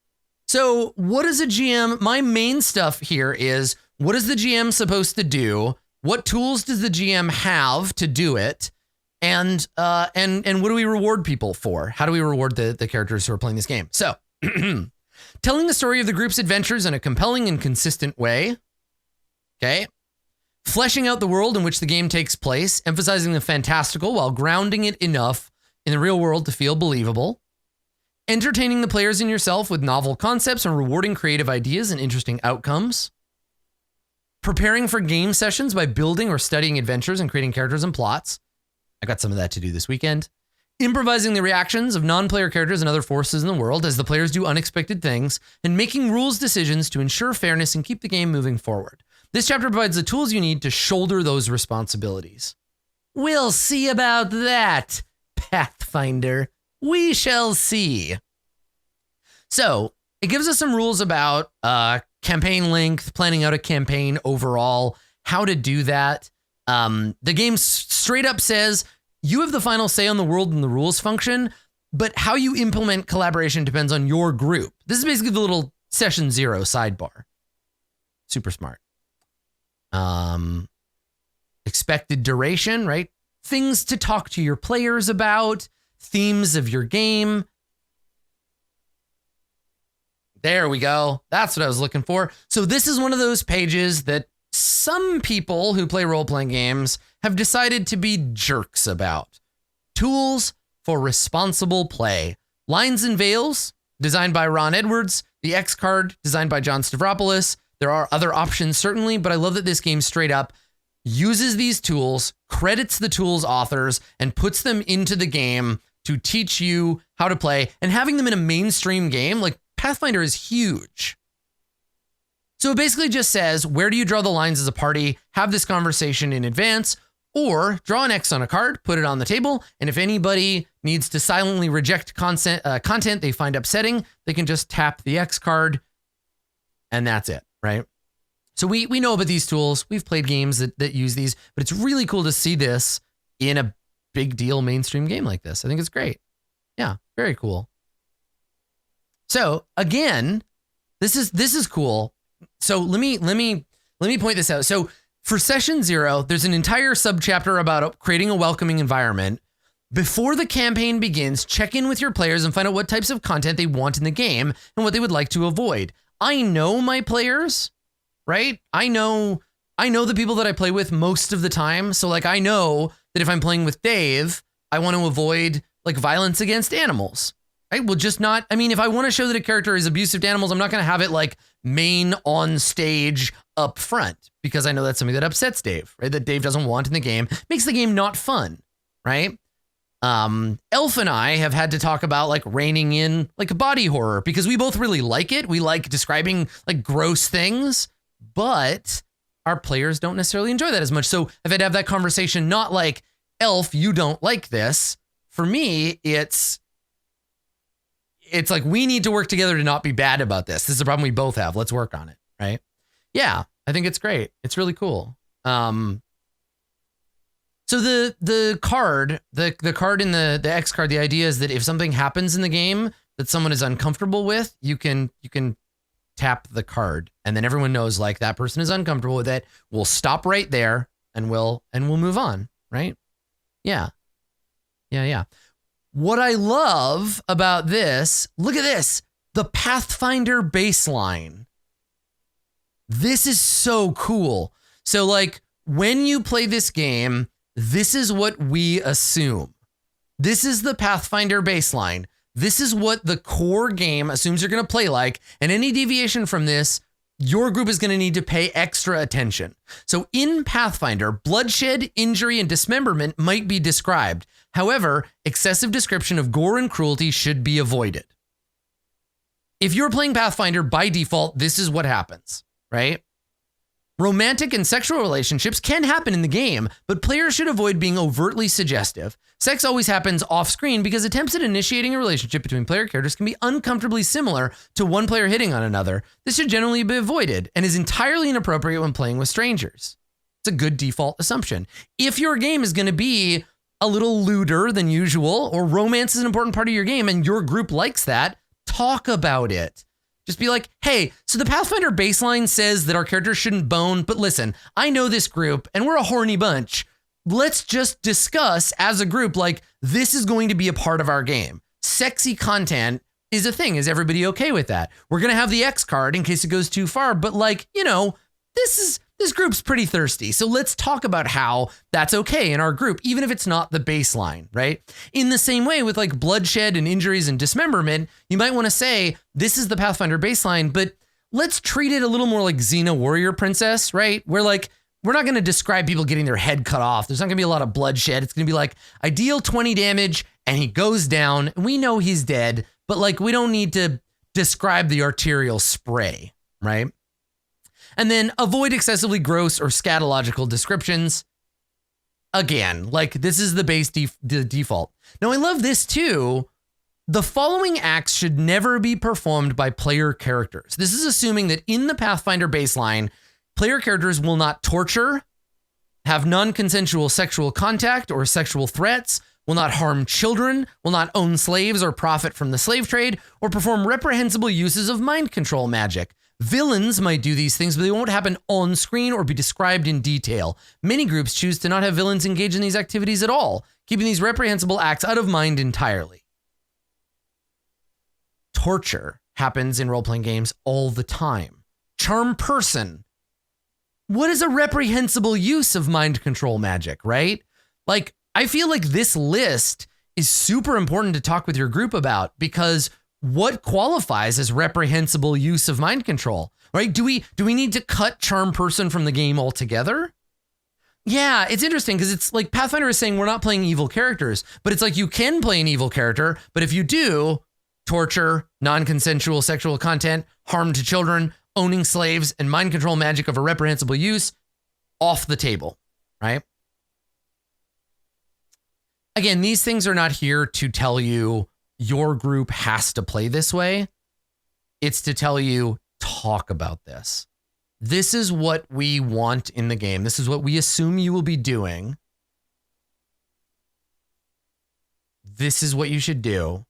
[SPEAKER 1] So what is a GM? My main stuff here is, what is the GM supposed to do? What tools does the GM have to do it? And what do we reward people for? How do we reward the characters who are playing this game? So telling the story of the group's adventures in a compelling and consistent way. Okay. Fleshing out the world in which the game takes place, emphasizing the fantastical while grounding it enough in the real world to feel believable. Entertaining the players and yourself with novel concepts and rewarding creative ideas and interesting outcomes. Preparing for game sessions by building or studying adventures and creating characters and plots. I got some of that to do this weekend. Improvising the reactions of non-player characters and other forces in the world as the players do unexpected things, and making rules decisions to ensure fairness and keep the game moving forward. This chapter provides the tools you need to shoulder those responsibilities. We'll see about that, Pathfinder. We shall see. So it gives us some rules about campaign length, planning out a campaign overall, how to do that. The game straight up says you have the final say on the world and the rules function, but how you implement collaboration depends on your group. This is basically the little session 0 sidebar. Super smart. Expected duration, right? Things to talk to your players about, themes of your game. There we go. That's what I was looking for. So this is one of those pages that some people who play role-playing games have decided to be jerks about. Tools for responsible play. Lines and Veils, designed by Ron Edwards. The X card, designed by John Stavropoulos. There are other options, certainly, but I love that this game straight up uses these tools, credits the tools authors, and puts them into the game to teach you how to play. And having them in a mainstream game, like Pathfinder, is huge. So it basically just says, where do you draw the lines as a party? Have this conversation in advance, or draw an X on a card, put it on the table, and if anybody needs to silently reject content they find upsetting, they can just tap the X card, and that's it, right? So we know about these tools. We've played games that use these, but it's really cool to see this in a big deal mainstream game like this. I think it's great. Yeah, very cool. So again, this is cool. So let me point this out. So for session 0, there's an entire subchapter about creating a welcoming environment. Before the campaign begins, check in with your players and find out what types of content they want in the game and what they would like to avoid. I know my players, right? I know the people that I play with most of the time. So like, I know that if I'm playing with Dave, I want to avoid like violence against animals. I will just not, I mean, if I want to show that a character is abusive to animals, I'm not going to have it like main on stage up front, because I know that's something that upsets Dave, right? That Dave doesn't want in the game, makes the game not fun, right? Elf and I have had to talk about like reining in like body horror, because we both really like it. We like describing like gross things, but our players don't necessarily enjoy that as much. So I've had to have that conversation, not like, Elf, you don't like this. For me, it's like, we need to work together to not be bad about this. This is a problem we both have. Let's work on it, right? Yeah, I think it's great. It's really cool. So the card in the X card, the idea is that if something happens in the game that someone is uncomfortable with, you can tap the card, and then everyone knows like that person is uncomfortable with it. We'll stop right there and we'll move on, right? Yeah. What I love about this, look at this, the Pathfinder baseline. This is so cool. So like, when you play this game, this is what we assume. This is the Pathfinder baseline. This is what the core game assumes you're going to play like, and any deviation from this, your group is going to need to pay extra attention. So in Pathfinder, bloodshed, injury, and dismemberment might be described. However, excessive description of gore and cruelty should be avoided. If you're playing Pathfinder, by default, this is what happens, right? Romantic and sexual relationships can happen in the game, but players should avoid being overtly suggestive. Sex always happens off screen because attempts at initiating a relationship between player characters can be uncomfortably similar to one player hitting on another. This should generally be avoided and is entirely inappropriate when playing with strangers. It's a good default assumption. If your game is going to be a little lewder than usual, or romance is an important part of your game and your group likes that, talk about it. Just be like, hey, so the Pathfinder baseline says that our characters shouldn't bone, but listen, I know this group and we're a horny bunch. Let's just discuss as a group, like, this is going to be a part of our game. Sexy content is a thing. Is everybody okay with that? We're going to have the X card in case it goes too far, but like, you know, this group's pretty thirsty. So let's talk about how that's okay in our group, even if it's not the baseline, right? In the same way with like bloodshed and injuries and dismemberment, you might want to say, this is the Pathfinder baseline, but let's treat it a little more like Xena Warrior Princess, right? Where like, we're not going to describe people getting their head cut off. There's not going to be a lot of bloodshed. It's going to be like, I deal 20 damage and he goes down and we know he's dead, but like, we don't need to describe the arterial spray, right? And then avoid excessively gross or scatological descriptions. Again, like this is the base default. Now I love this too. The following acts should never be performed by player characters. This is assuming that in the Pathfinder baseline, player characters will not torture, have non-consensual sexual contact or sexual threats, will not harm children, will not own slaves or profit from the slave trade, or perform reprehensible uses of mind control magic. Villains might do these things, but they won't happen on screen or be described in detail. Many groups choose to not have villains engage in these activities at all, keeping these reprehensible acts out of mind entirely. Torture happens in role-playing games all the time. Charm person. What is a reprehensible use of mind control magic, right? Like, I feel like this list is super important to talk with your group about, because what qualifies as reprehensible use of mind control, right? Do we need to cut charm person from the game altogether? Yeah, it's interesting because it's like Pathfinder is saying we're not playing evil characters, but it's like you can play an evil character, but if you do, torture, non-consensual sexual content, harm to children, owning slaves, and mind control magic of a reprehensible use, off the table, right? Again, these things are not here to tell you your group has to play this way. It's to tell you, talk about this. This is what we want in the game. This is what we assume you will be doing. This is what you should do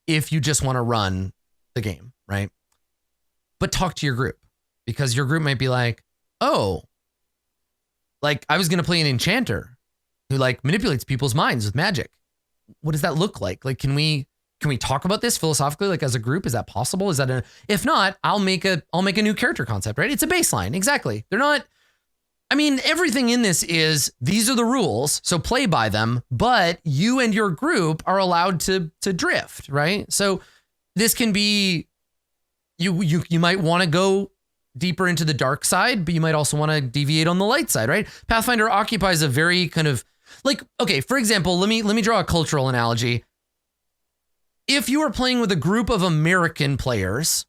[SPEAKER 1] if you just want to run the game, right? But talk to your group, because your group might be like, oh, like I was going to play an enchanter who like manipulates people's minds with magic. What does that look like? Like, can we talk about this philosophically, like as a group? Is that possible? Is that if not, I'll make a new character concept, right? It's a baseline. Exactly. They're not, I mean, everything in this is, these are the rules, so play by them, but you and your group are allowed to drift, right? So this can be, you might want to go deeper into the dark side, but you might also want to deviate on the light side, right? Pathfinder occupies a very kind of like, okay, for example, let me draw a cultural analogy. If you are playing with a group of American players,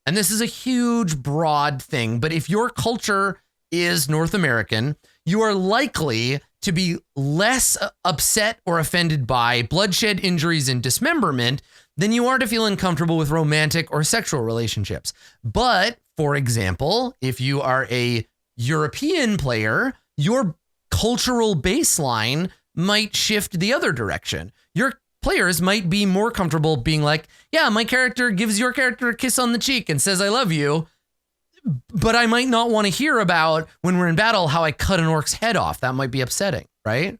[SPEAKER 1] and this is a huge, broad thing, but if your culture is North American, you are likely to be less upset or offended by bloodshed, injuries, and dismemberment than you are to feel uncomfortable with romantic or sexual relationships. But, for example, if you are a European player, your cultural baseline might shift the other direction. Your players might be more comfortable being like, yeah, my character gives your character a kiss on the cheek and says, I love you. But I might not want to hear about when we're in battle, how I cut an orc's head off. That might be upsetting, right?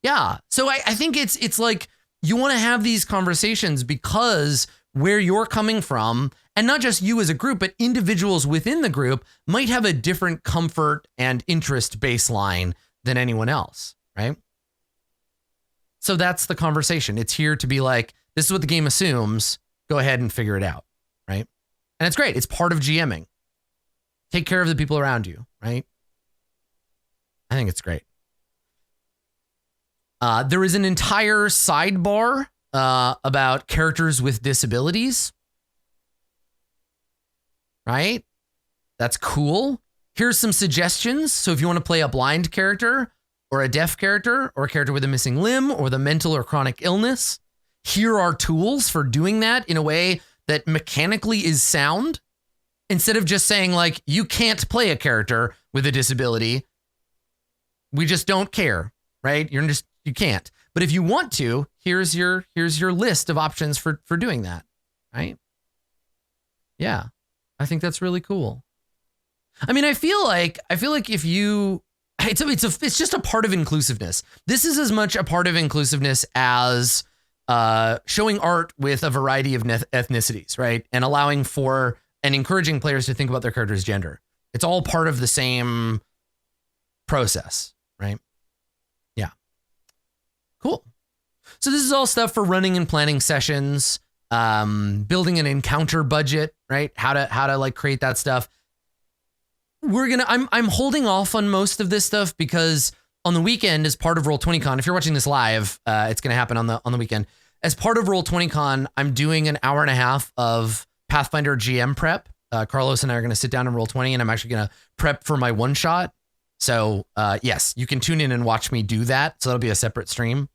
[SPEAKER 1] Yeah. So I think it's like, you want to have these conversations because where you're coming from, and not just you as a group, but individuals within the group might have a different comfort and interest baseline than anyone else, right? So that's the conversation. It's here to be like, This is what the game assumes. Go ahead and figure it out, right? And it's great. It's part of GMing. Take care of the people around you, right? I think it's great. There is an entire sidebar about characters with disabilities, right? That's cool. Here's some suggestions. So if you want to play a blind character or a deaf character or a character with a missing limb or the mental or chronic illness, here are tools for doing that in a way that mechanically is sound. Instead of just saying like, you can't play a character with a disability. We just don't care, right? You can't. But if you want to, here's your list of options for doing that, right? Yeah. I think that's really cool. I mean, I feel like if you, it's just a part of inclusiveness. This is as much a part of inclusiveness as showing art with a variety of ethnicities, right? And allowing for and encouraging players to think about their character's gender. It's all part of the same process, right? Yeah. Cool. So this is all stuff for running and planning sessions, building an encounter budget, right? How to like create that stuff. I'm holding off on most of this stuff because on the weekend, as part of Roll20Con, if you're watching this live, it's going to happen on the weekend. As part of Roll20Con, I'm doing an hour and a half of Pathfinder GM prep. Carlos and I are going to sit down and Roll20, and I'm actually going to prep for my one shot. So yes, you can tune in and watch me do that. So that'll be a separate stream.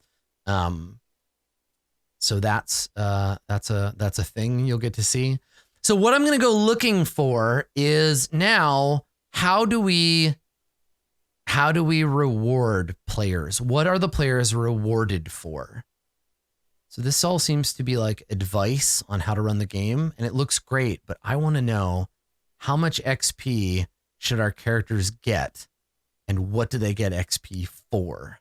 [SPEAKER 1] So that's a thing you'll get to see. So what I'm going to go looking for is now, how do we reward players? What are the players rewarded for? So this all seems to be like advice on how to run the game, and it looks great, but I want to know how much XP should our characters get, and what do they get XP for?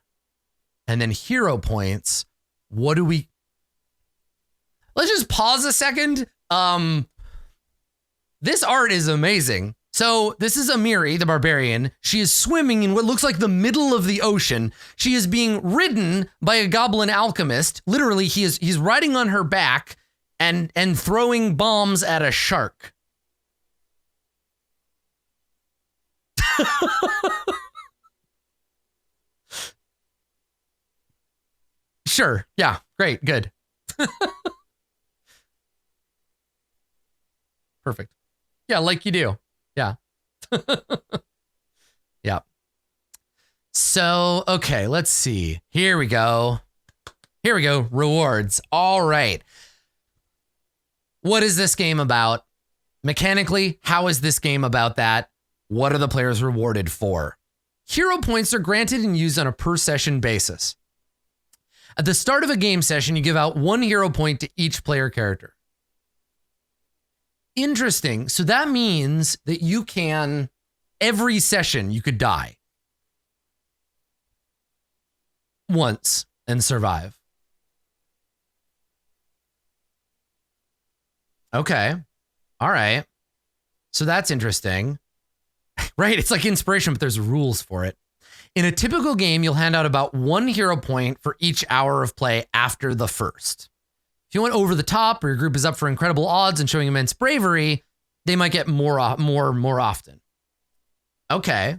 [SPEAKER 1] And then hero points, what do we... Let's just pause a second. This art is amazing. So this is Amiri, the barbarian. She is swimming in what looks like the middle of the ocean. She is being ridden by a goblin alchemist. Literally, he's riding on her back and throwing bombs at a shark. Sure. Yeah. Great. Good. Perfect. Yeah, like you do. Yeah. Yeah. So, okay, let's see. Here we go. Rewards. All right. What is this game about? Mechanically, how is this game about that? What are the players rewarded for? Hero points are granted and used on a per session basis. At the start of a game session, you give out 1 hero point to each player character. Interesting. So that means that you can, every session, you could die once and survive. Okay. All right. So that's interesting. Right? It's like inspiration, but there's rules for it. In a typical game, you'll hand out about 1 hero point for each hour of play after the first. If you went over the top, or your group is up for incredible odds and showing immense bravery, they might get more often. Okay.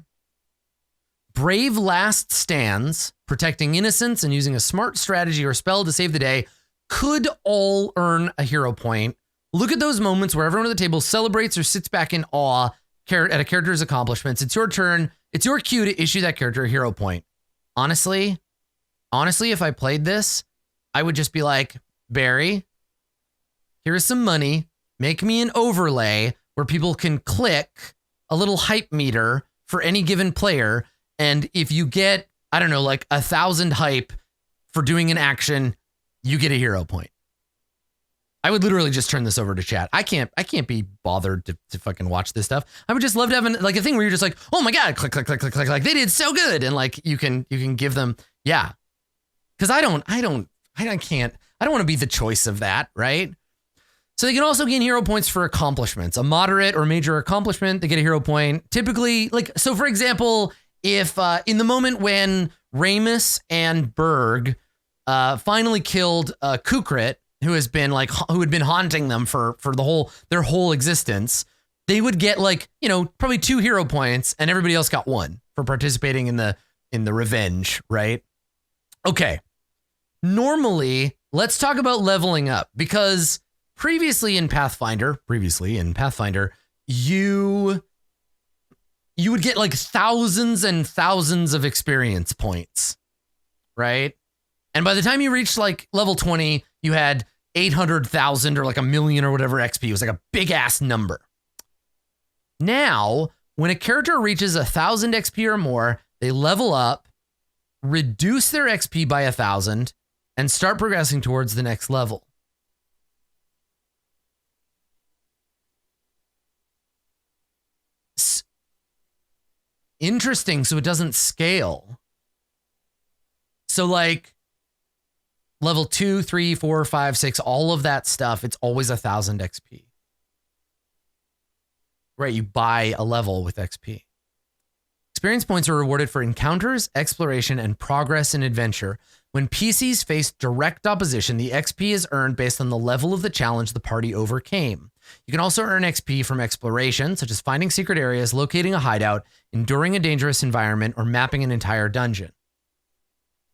[SPEAKER 1] Brave last stands, protecting innocence and using a smart strategy or spell to save the day, could all earn a hero point. Look at those moments where everyone at the table celebrates or sits back in awe at a character's accomplishments. It's your turn. It's your cue to issue that character a hero point. Honestly, if I played this, I would just be like, Barry, here's some money. Make me an overlay where people can click a little hype meter for any given player. And if you get, I don't know, like 1,000 hype for doing an action, you get a hero point. I would literally just turn this over to chat. I can't be bothered to fucking watch this stuff. I would just love to have like a thing where you're just like, oh my God, click, click, click, click, click. Like they did so good. And like, you can give them, yeah. Cause I don't want to be the choice of that. Right. So they can also gain hero points for accomplishments, a moderate or major accomplishment. They get a hero point typically. Like, so for example, if in the moment when Ramus and Berg finally killed Kukrit, who has been like, who had been haunting them for their whole existence, they would get like, you know, probably 2 hero points and everybody else got 1 for participating in the revenge, right? Okay. Normally, let's talk about leveling up, because previously in Pathfinder, you would get like thousands and thousands of experience points, right? And by the time you reached like level 20, you had 800,000 or like 1,000,000 or whatever XP. It was like a big ass number. Now, when a character reaches 1,000 XP or more, they level up, reduce their XP by 1,000, and start progressing towards the next level. Interesting, so it doesn't scale. So like level 2, 3, 4, 5, 6, all of that stuff, it's always 1,000 XP. Right, you buy a level with XP. Experience points are rewarded for encounters, exploration, and progress in adventure. When PCs face direct opposition, the XP is earned based on the level of the challenge the party overcame. You can also earn XP from exploration, such as finding secret areas, locating a hideout, enduring a dangerous environment, or mapping an entire dungeon.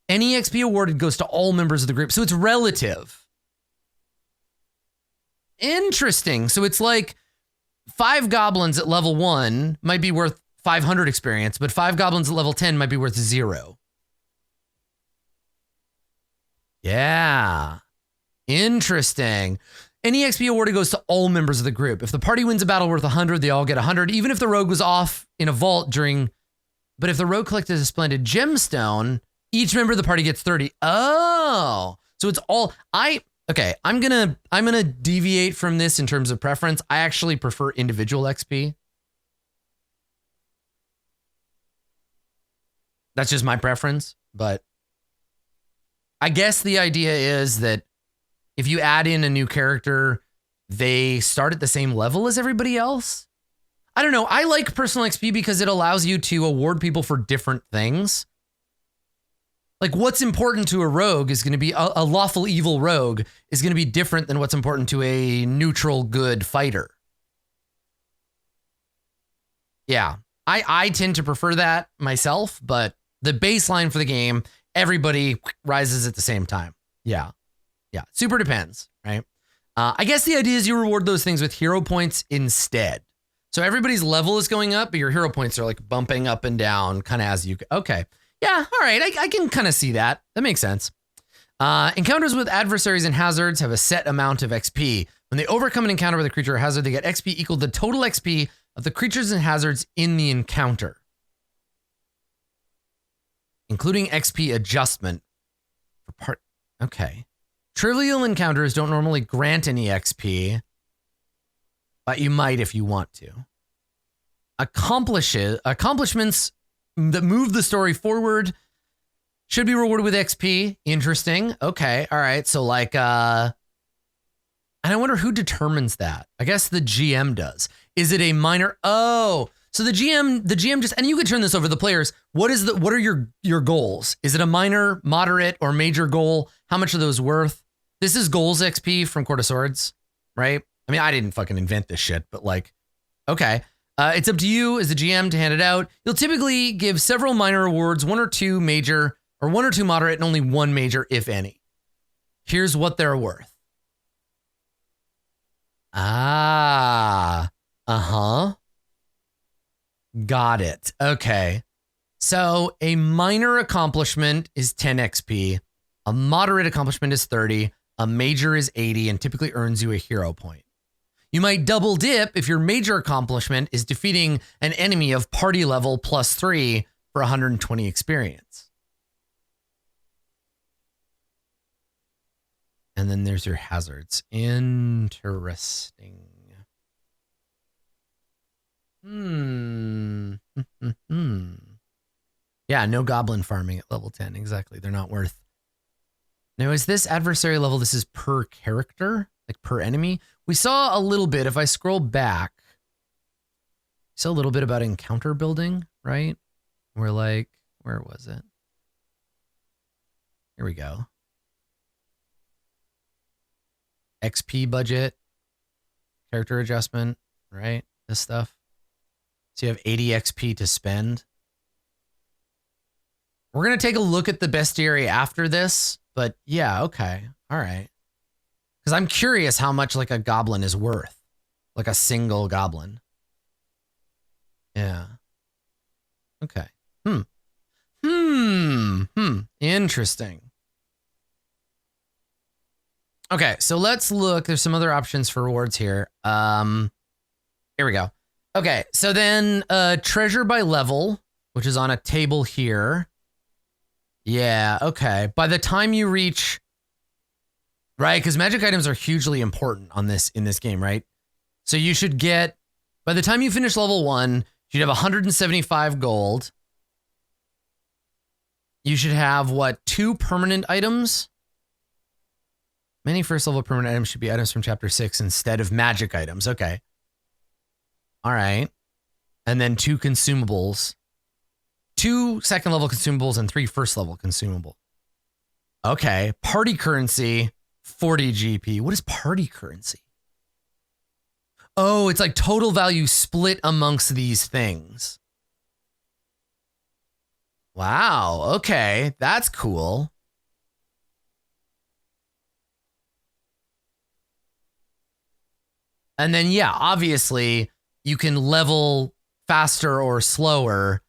[SPEAKER 1] Any XP awarded goes to all members of the group, so it's relative. Interesting. So it's like 5 goblins at level 1 might be worth 500 experience, but 5 goblins at level 10 might be worth 0. Yeah. Interesting. Any XP awarded goes to all members of the group. If the party wins a battle worth 100, they all get 100, even if the rogue was off in a vault but if the rogue collected a splendid gemstone, each member of the party gets 30. Oh, so it's all, okay, I'm gonna deviate from this in terms of preference. I actually prefer individual XP. That's just my preference, but I guess the idea is that if you add in a new character, they start at the same level as everybody else. I don't know. I like personal XP because it allows you to award people for different things. Like what's important to a rogue is going to be a lawful evil rogue is going to be different than what's important to a neutral good fighter. Yeah, I tend to prefer that myself, but the baseline for the game, everybody rises at the same time. Yeah. Super depends, right? I guess the idea is you reward those things with hero points instead. So everybody's level is going up, but your hero points are like bumping up and down kind of as you, okay. Yeah, all right, I can kind of see that. That makes sense. Encounters with adversaries and hazards have a set amount of XP. When they overcome an encounter with a creature or hazard, they get XP equal to the total XP of the creatures and hazards in the encounter, including XP adjustment for part. Okay. Trivial encounters don't normally grant any XP, but you might if you want to. Accomplishments that move the story forward should be rewarded with XP. Interesting. Okay. All right. So like, and I wonder who determines that. I guess the GM does. Is it a minor? Oh, so the GM just, and you could turn this over to the players. What are your goals? Is it a minor, moderate, or major goal? How much are those worth? This is goals XP from Court of Swords, right? I mean, I didn't fucking invent this shit, but like, okay. It's up to you as the GM to hand it out. You'll typically give several minor awards, 1 or 2 major, or 1 or 2 moderate, and only 1 major, if any. Here's what they're worth. Got it. Okay. So a minor accomplishment is 10 XP. A moderate accomplishment is 30. A major is 80 and typically earns you a hero point. You might double dip if your major accomplishment is defeating an enemy of party level +3 for 120 experience. And then there's your hazards. Interesting. Yeah, no goblin farming at level 10. Exactly. They're not worth. Now, is this adversary level? This is per character, like per enemy. We saw a little bit. If I scroll back, we saw a little bit about encounter building, right? We're like, where was it? Here we go. XP budget, character adjustment, right? This stuff. So you have 80 XP to spend. We're going to take a look at the bestiary after this, but yeah, okay. All right. Because I'm curious how much like a goblin is worth. Like a single goblin. Yeah. Okay. Interesting. Okay, so let's look. There's some other options for rewards here. Here we go. Okay, so then treasure by level, which is on a table here. Yeah, okay. By the time you reach, right, because magic items are hugely important on this in this game, right? So you should get, by the time you finish level 1, you'd have 175 gold. You should have, what, 2 permanent items? Many first level permanent items should be items from chapter 6 instead of magic items. Okay. All right. And then 2 consumables. 2 second level consumables and 3 first level consumable. Okay. Party currency, 40 GP. What is party currency? Oh, it's like total value split amongst these things. Wow. Okay. That's cool. And then, yeah, obviously you can level faster or slower,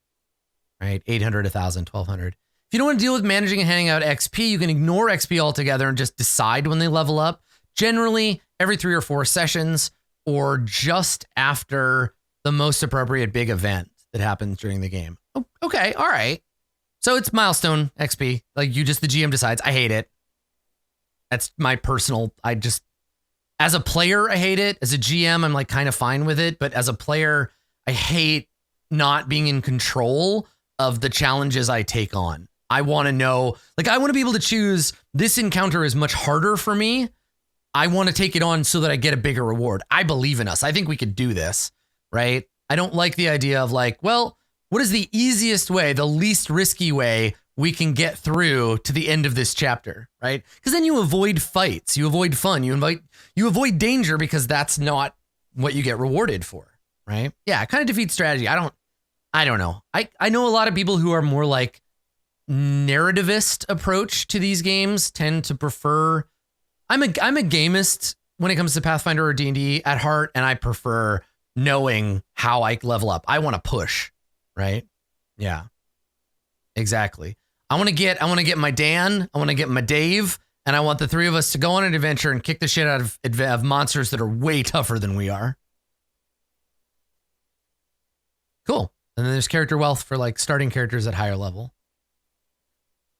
[SPEAKER 1] right? 800, 1,000, 1,200. If you don't want to deal with managing and handing out XP, you can ignore XP altogether and just decide when they level up. Generally, every 3 or 4 sessions or just after the most appropriate big event that happens during the game. Oh, okay, all right. So it's milestone XP. Like the GM decides. I hate it. That's my personal, as a player, I hate it. As a GM, I'm like kind of fine with it. But as a player, I hate not being in control of the challenges I take on. I want to know, like, I want to be able to choose this encounter is much harder for me. I want to take it on so that I get a bigger reward. I believe in us. I think we could do this, right? I don't like the idea of like, well, what is the easiest way, the least risky way we can get through to the end of this chapter, right? Because then you avoid fights, you avoid fun, you avoid danger because that's not what you get rewarded for, right? Yeah, it kind of defeats strategy. I don't know. I know a lot of people who are more like narrativist approach to these games tend to prefer. I'm a gamist when it comes to Pathfinder or D&D at heart, and I prefer knowing how I level up. I want to push, right? Yeah, exactly. I want to get my Dan, I want to get my Dave, and I want the 3 of us to go on an adventure and kick the shit out of monsters that are way tougher than we are. Cool. And then there's character wealth for like starting characters at higher level.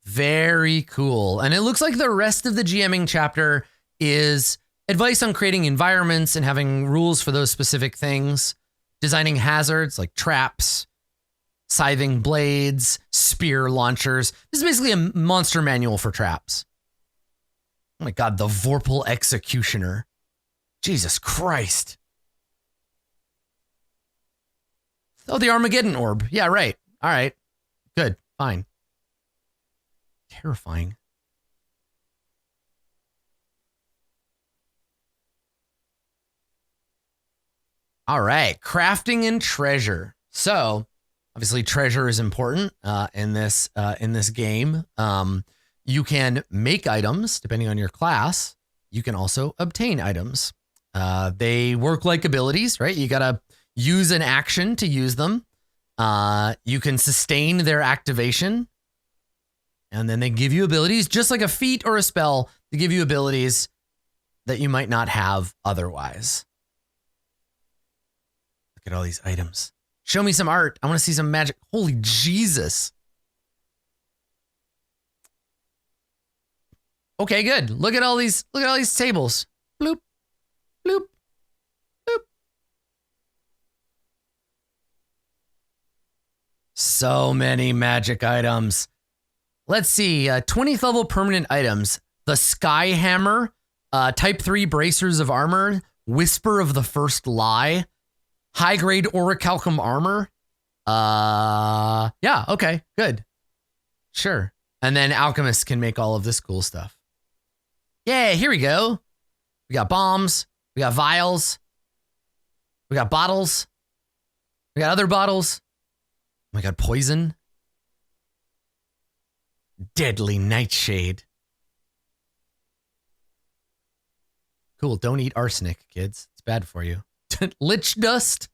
[SPEAKER 1] Very cool. And it looks like the rest of the GMing chapter is advice on creating environments and having rules for those specific things, designing hazards like traps, scything blades, spear launchers. This is basically a monster manual for traps. Oh my God, the Vorpal Executioner. Jesus Christ. Oh, the Armageddon Orb. Yeah, right. All right. Good. Fine. Terrifying. All right. Crafting and treasure. So, obviously, treasure is important in this game. You can make items depending on your class. You can also obtain items. They work like abilities, right? You gotta use an action to use them. You can sustain their activation, and then they give you abilities, just like a feat or a spell. They give you abilities that you might not have otherwise. Look at all these items. Show me some art. I want to see some magic. Holy Jesus. Okay, good. Look at all these tables. Bloop, bloop, bloop. So many magic items. Let's see. 20th level permanent items. The Sky Hammer, type 3 bracers of armor, Whisper of the First Lie, high grade orichalcum armor. Yeah, okay, good. Sure. And then alchemists can make all of this cool stuff. Yeah, here we go. We got bombs. We got vials. We got bottles. We got other bottles. Oh my God, poison. Deadly nightshade. Cool, don't eat arsenic, kids. It's bad for you. Lich dust.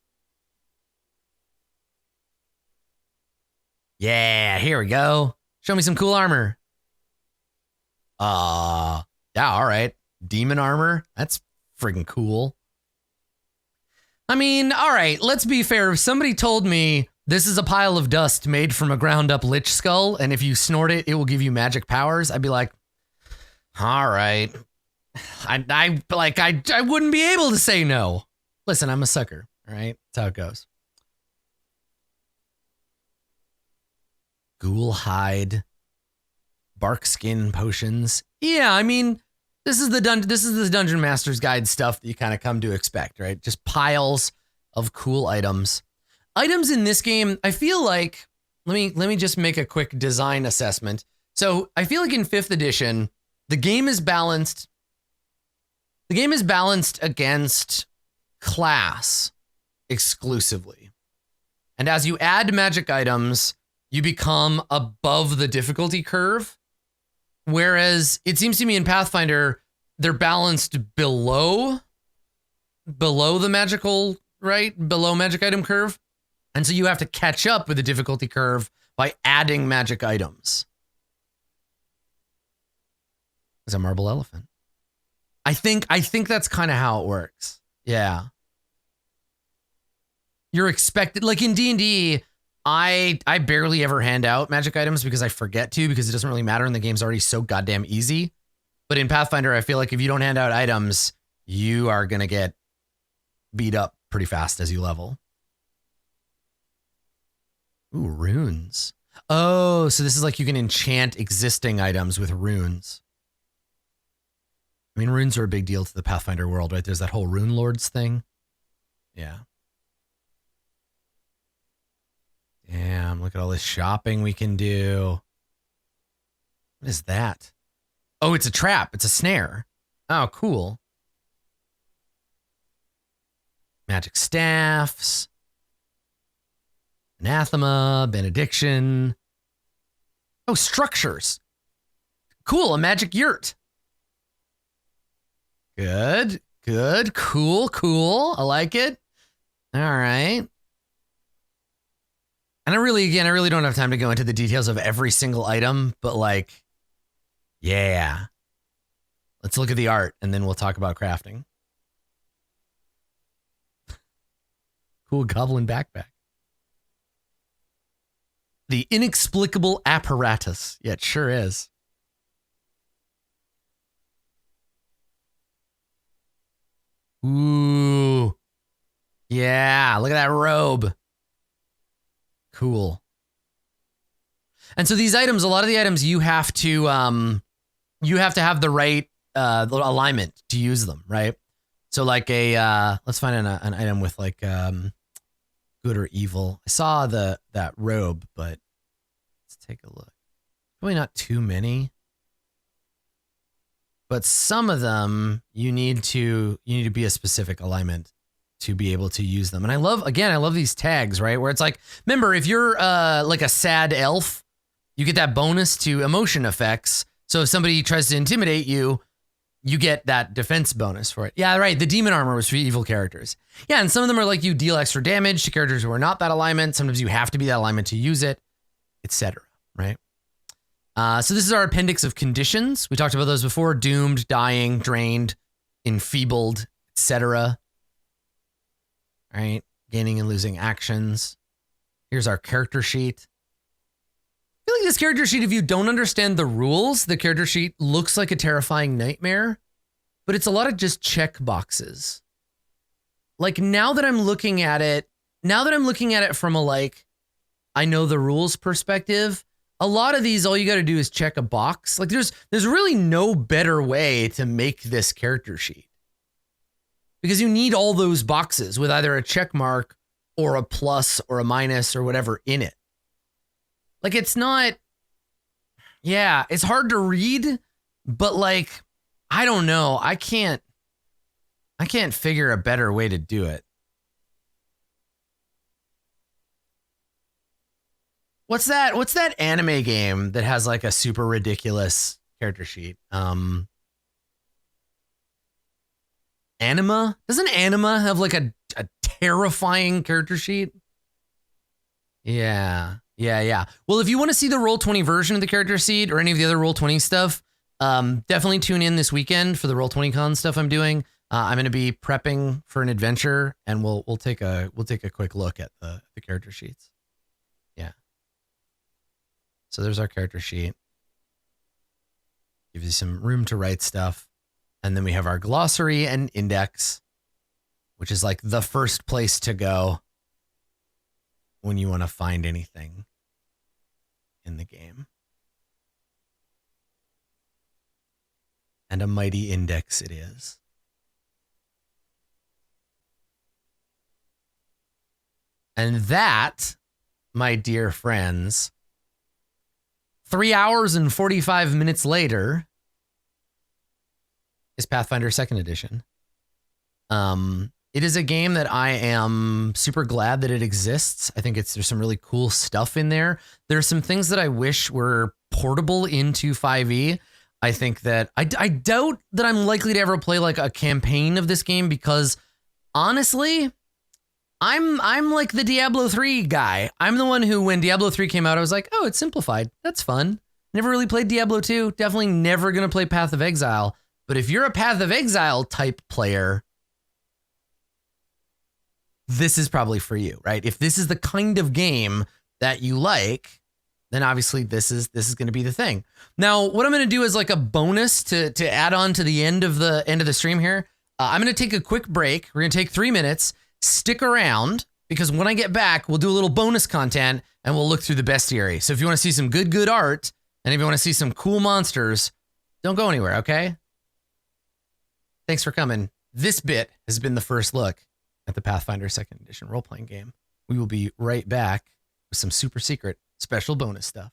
[SPEAKER 1] Yeah, here we go. Show me some cool armor. Yeah, all right. Demon armor. That's friggin' cool. I mean, all right, let's be fair. If somebody told me this is a pile of dust made from a ground up lich skull, and if you snort it, it will give you magic powers, I'd be like, all right. I wouldn't be able to say no. Listen, I'm a sucker. All right, that's how it goes. Ghoul hide, bark skin potions. Yeah, I mean, this is the Dungeon Master's Guide stuff that you kind of come to expect, right? Just piles of cool items. Items in this game, I feel like, let me just make a quick design assessment. So I feel like in 5th edition, the game is balanced. The game is balanced against class exclusively. And as you add magic items, you become above the difficulty curve. Whereas it seems to me in Pathfinder, they're balanced below the magical, right? Below magic item curve. And so you have to catch up with the difficulty curve by adding magic items. There's a marble elephant. I think that's kind of how it works. Yeah. You're expected, like in D&D, I barely ever hand out magic items because I forget to, because it doesn't really matter and the game's already so goddamn easy. But in Pathfinder, I feel like if you don't hand out items, you are going to get beat up pretty fast as you level. Ooh, runes. Oh, so this is like you can enchant existing items with runes. I mean, runes are a big deal to the Pathfinder world, right? There's that whole Rune Lords thing. Yeah. Damn, look at all this shopping we can do. What is that? Oh, it's a trap. It's a snare. Oh, cool. Magic staffs. Anathema, benediction. Oh, structures. Cool, a magic yurt. Good, cool. I like it. All right. And I really don't have time to go into the details of every single item, but like, yeah. Let's look at the art and then we'll talk about crafting. Cool goblin backpack. The inexplicable apparatus. Yeah, it sure is. Ooh. Yeah, look at that robe. Cool. And so these items, a lot of the items you have to have the right alignment to use them, right? So like let's find an item with like good or evil. I saw that robe, but let's take a look. Probably not too many. But some of them you need to be a specific alignment to be able to use them. And I love these tags, right? Where it's like, remember, if you're like a sad elf, you get that bonus to emotion effects. So if somebody tries to intimidate you, you get that defense bonus for it. Yeah, right. The demon armor was for evil characters. Yeah, and some of them are like you deal extra damage to characters who are not that alignment. Sometimes you have to be that alignment to use it, etc. Right? So this is our appendix of conditions. We talked about those before: doomed, dying, drained, enfeebled, etc. All right, gaining and losing actions. Here's our character sheet. I feel like this character sheet, if you don't understand the rules, the character sheet looks like a terrifying nightmare, but it's a lot of just check boxes. Like now that I'm looking at it from a like, I know the rules perspective, a lot of these, all you got to do is check a box. Like there's really no better way to make this character sheet, because you need all those boxes with either a check mark or a plus or a minus or whatever in it. Like it's not, yeah, it's hard to read, but like, I don't know. I can't I can't figure a better way to do it. What's that anime game that has like a super ridiculous character sheet? Anima? Doesn't Anima have like a terrifying character sheet? Yeah. Well, if you want to see the Roll20 version of the character sheet or any of the other Roll20 stuff, definitely tune in this weekend for the Roll20 Con stuff I'm doing. I'm going to be prepping for an adventure, and we'll take a quick look at the character sheets. Yeah. So there's our character sheet. Gives you some room to write stuff. And then we have our glossary and index, which is like the first place to go when you want to find anything in the game. And a mighty index it is. And that, my dear friends, 3 hours and 45 minutes later is Pathfinder 2nd Edition. It is a game that I am super glad that it exists. I think there's some really cool stuff in there. There's some things that I wish were portable into 5e. I think that I doubt that I'm likely to ever play like a campaign of this game because honestly, I'm like the Diablo 3 guy. I'm the one who, when Diablo 3 came out, I was like, oh, it's simplified. That's fun. Never really played Diablo 2. Definitely never going to play Path of Exile. But if you're a Path of Exile type player, this is probably for you, right? If this is the kind of game that you like, then obviously this is going to be the thing. Now, what I'm going to do is like a bonus to add on to the end of the stream here. I'm going to take a quick break. We're going to take 3 minutes. Stick around because when I get back, we'll do a little bonus content and we'll look through the bestiary. So if you want to see some good art and if you want to see some cool monsters, don't go anywhere, okay? Thanks for coming. This bit has been the first look at the Pathfinder 2nd Edition role-playing game. We will be right back with some super secret special bonus stuff.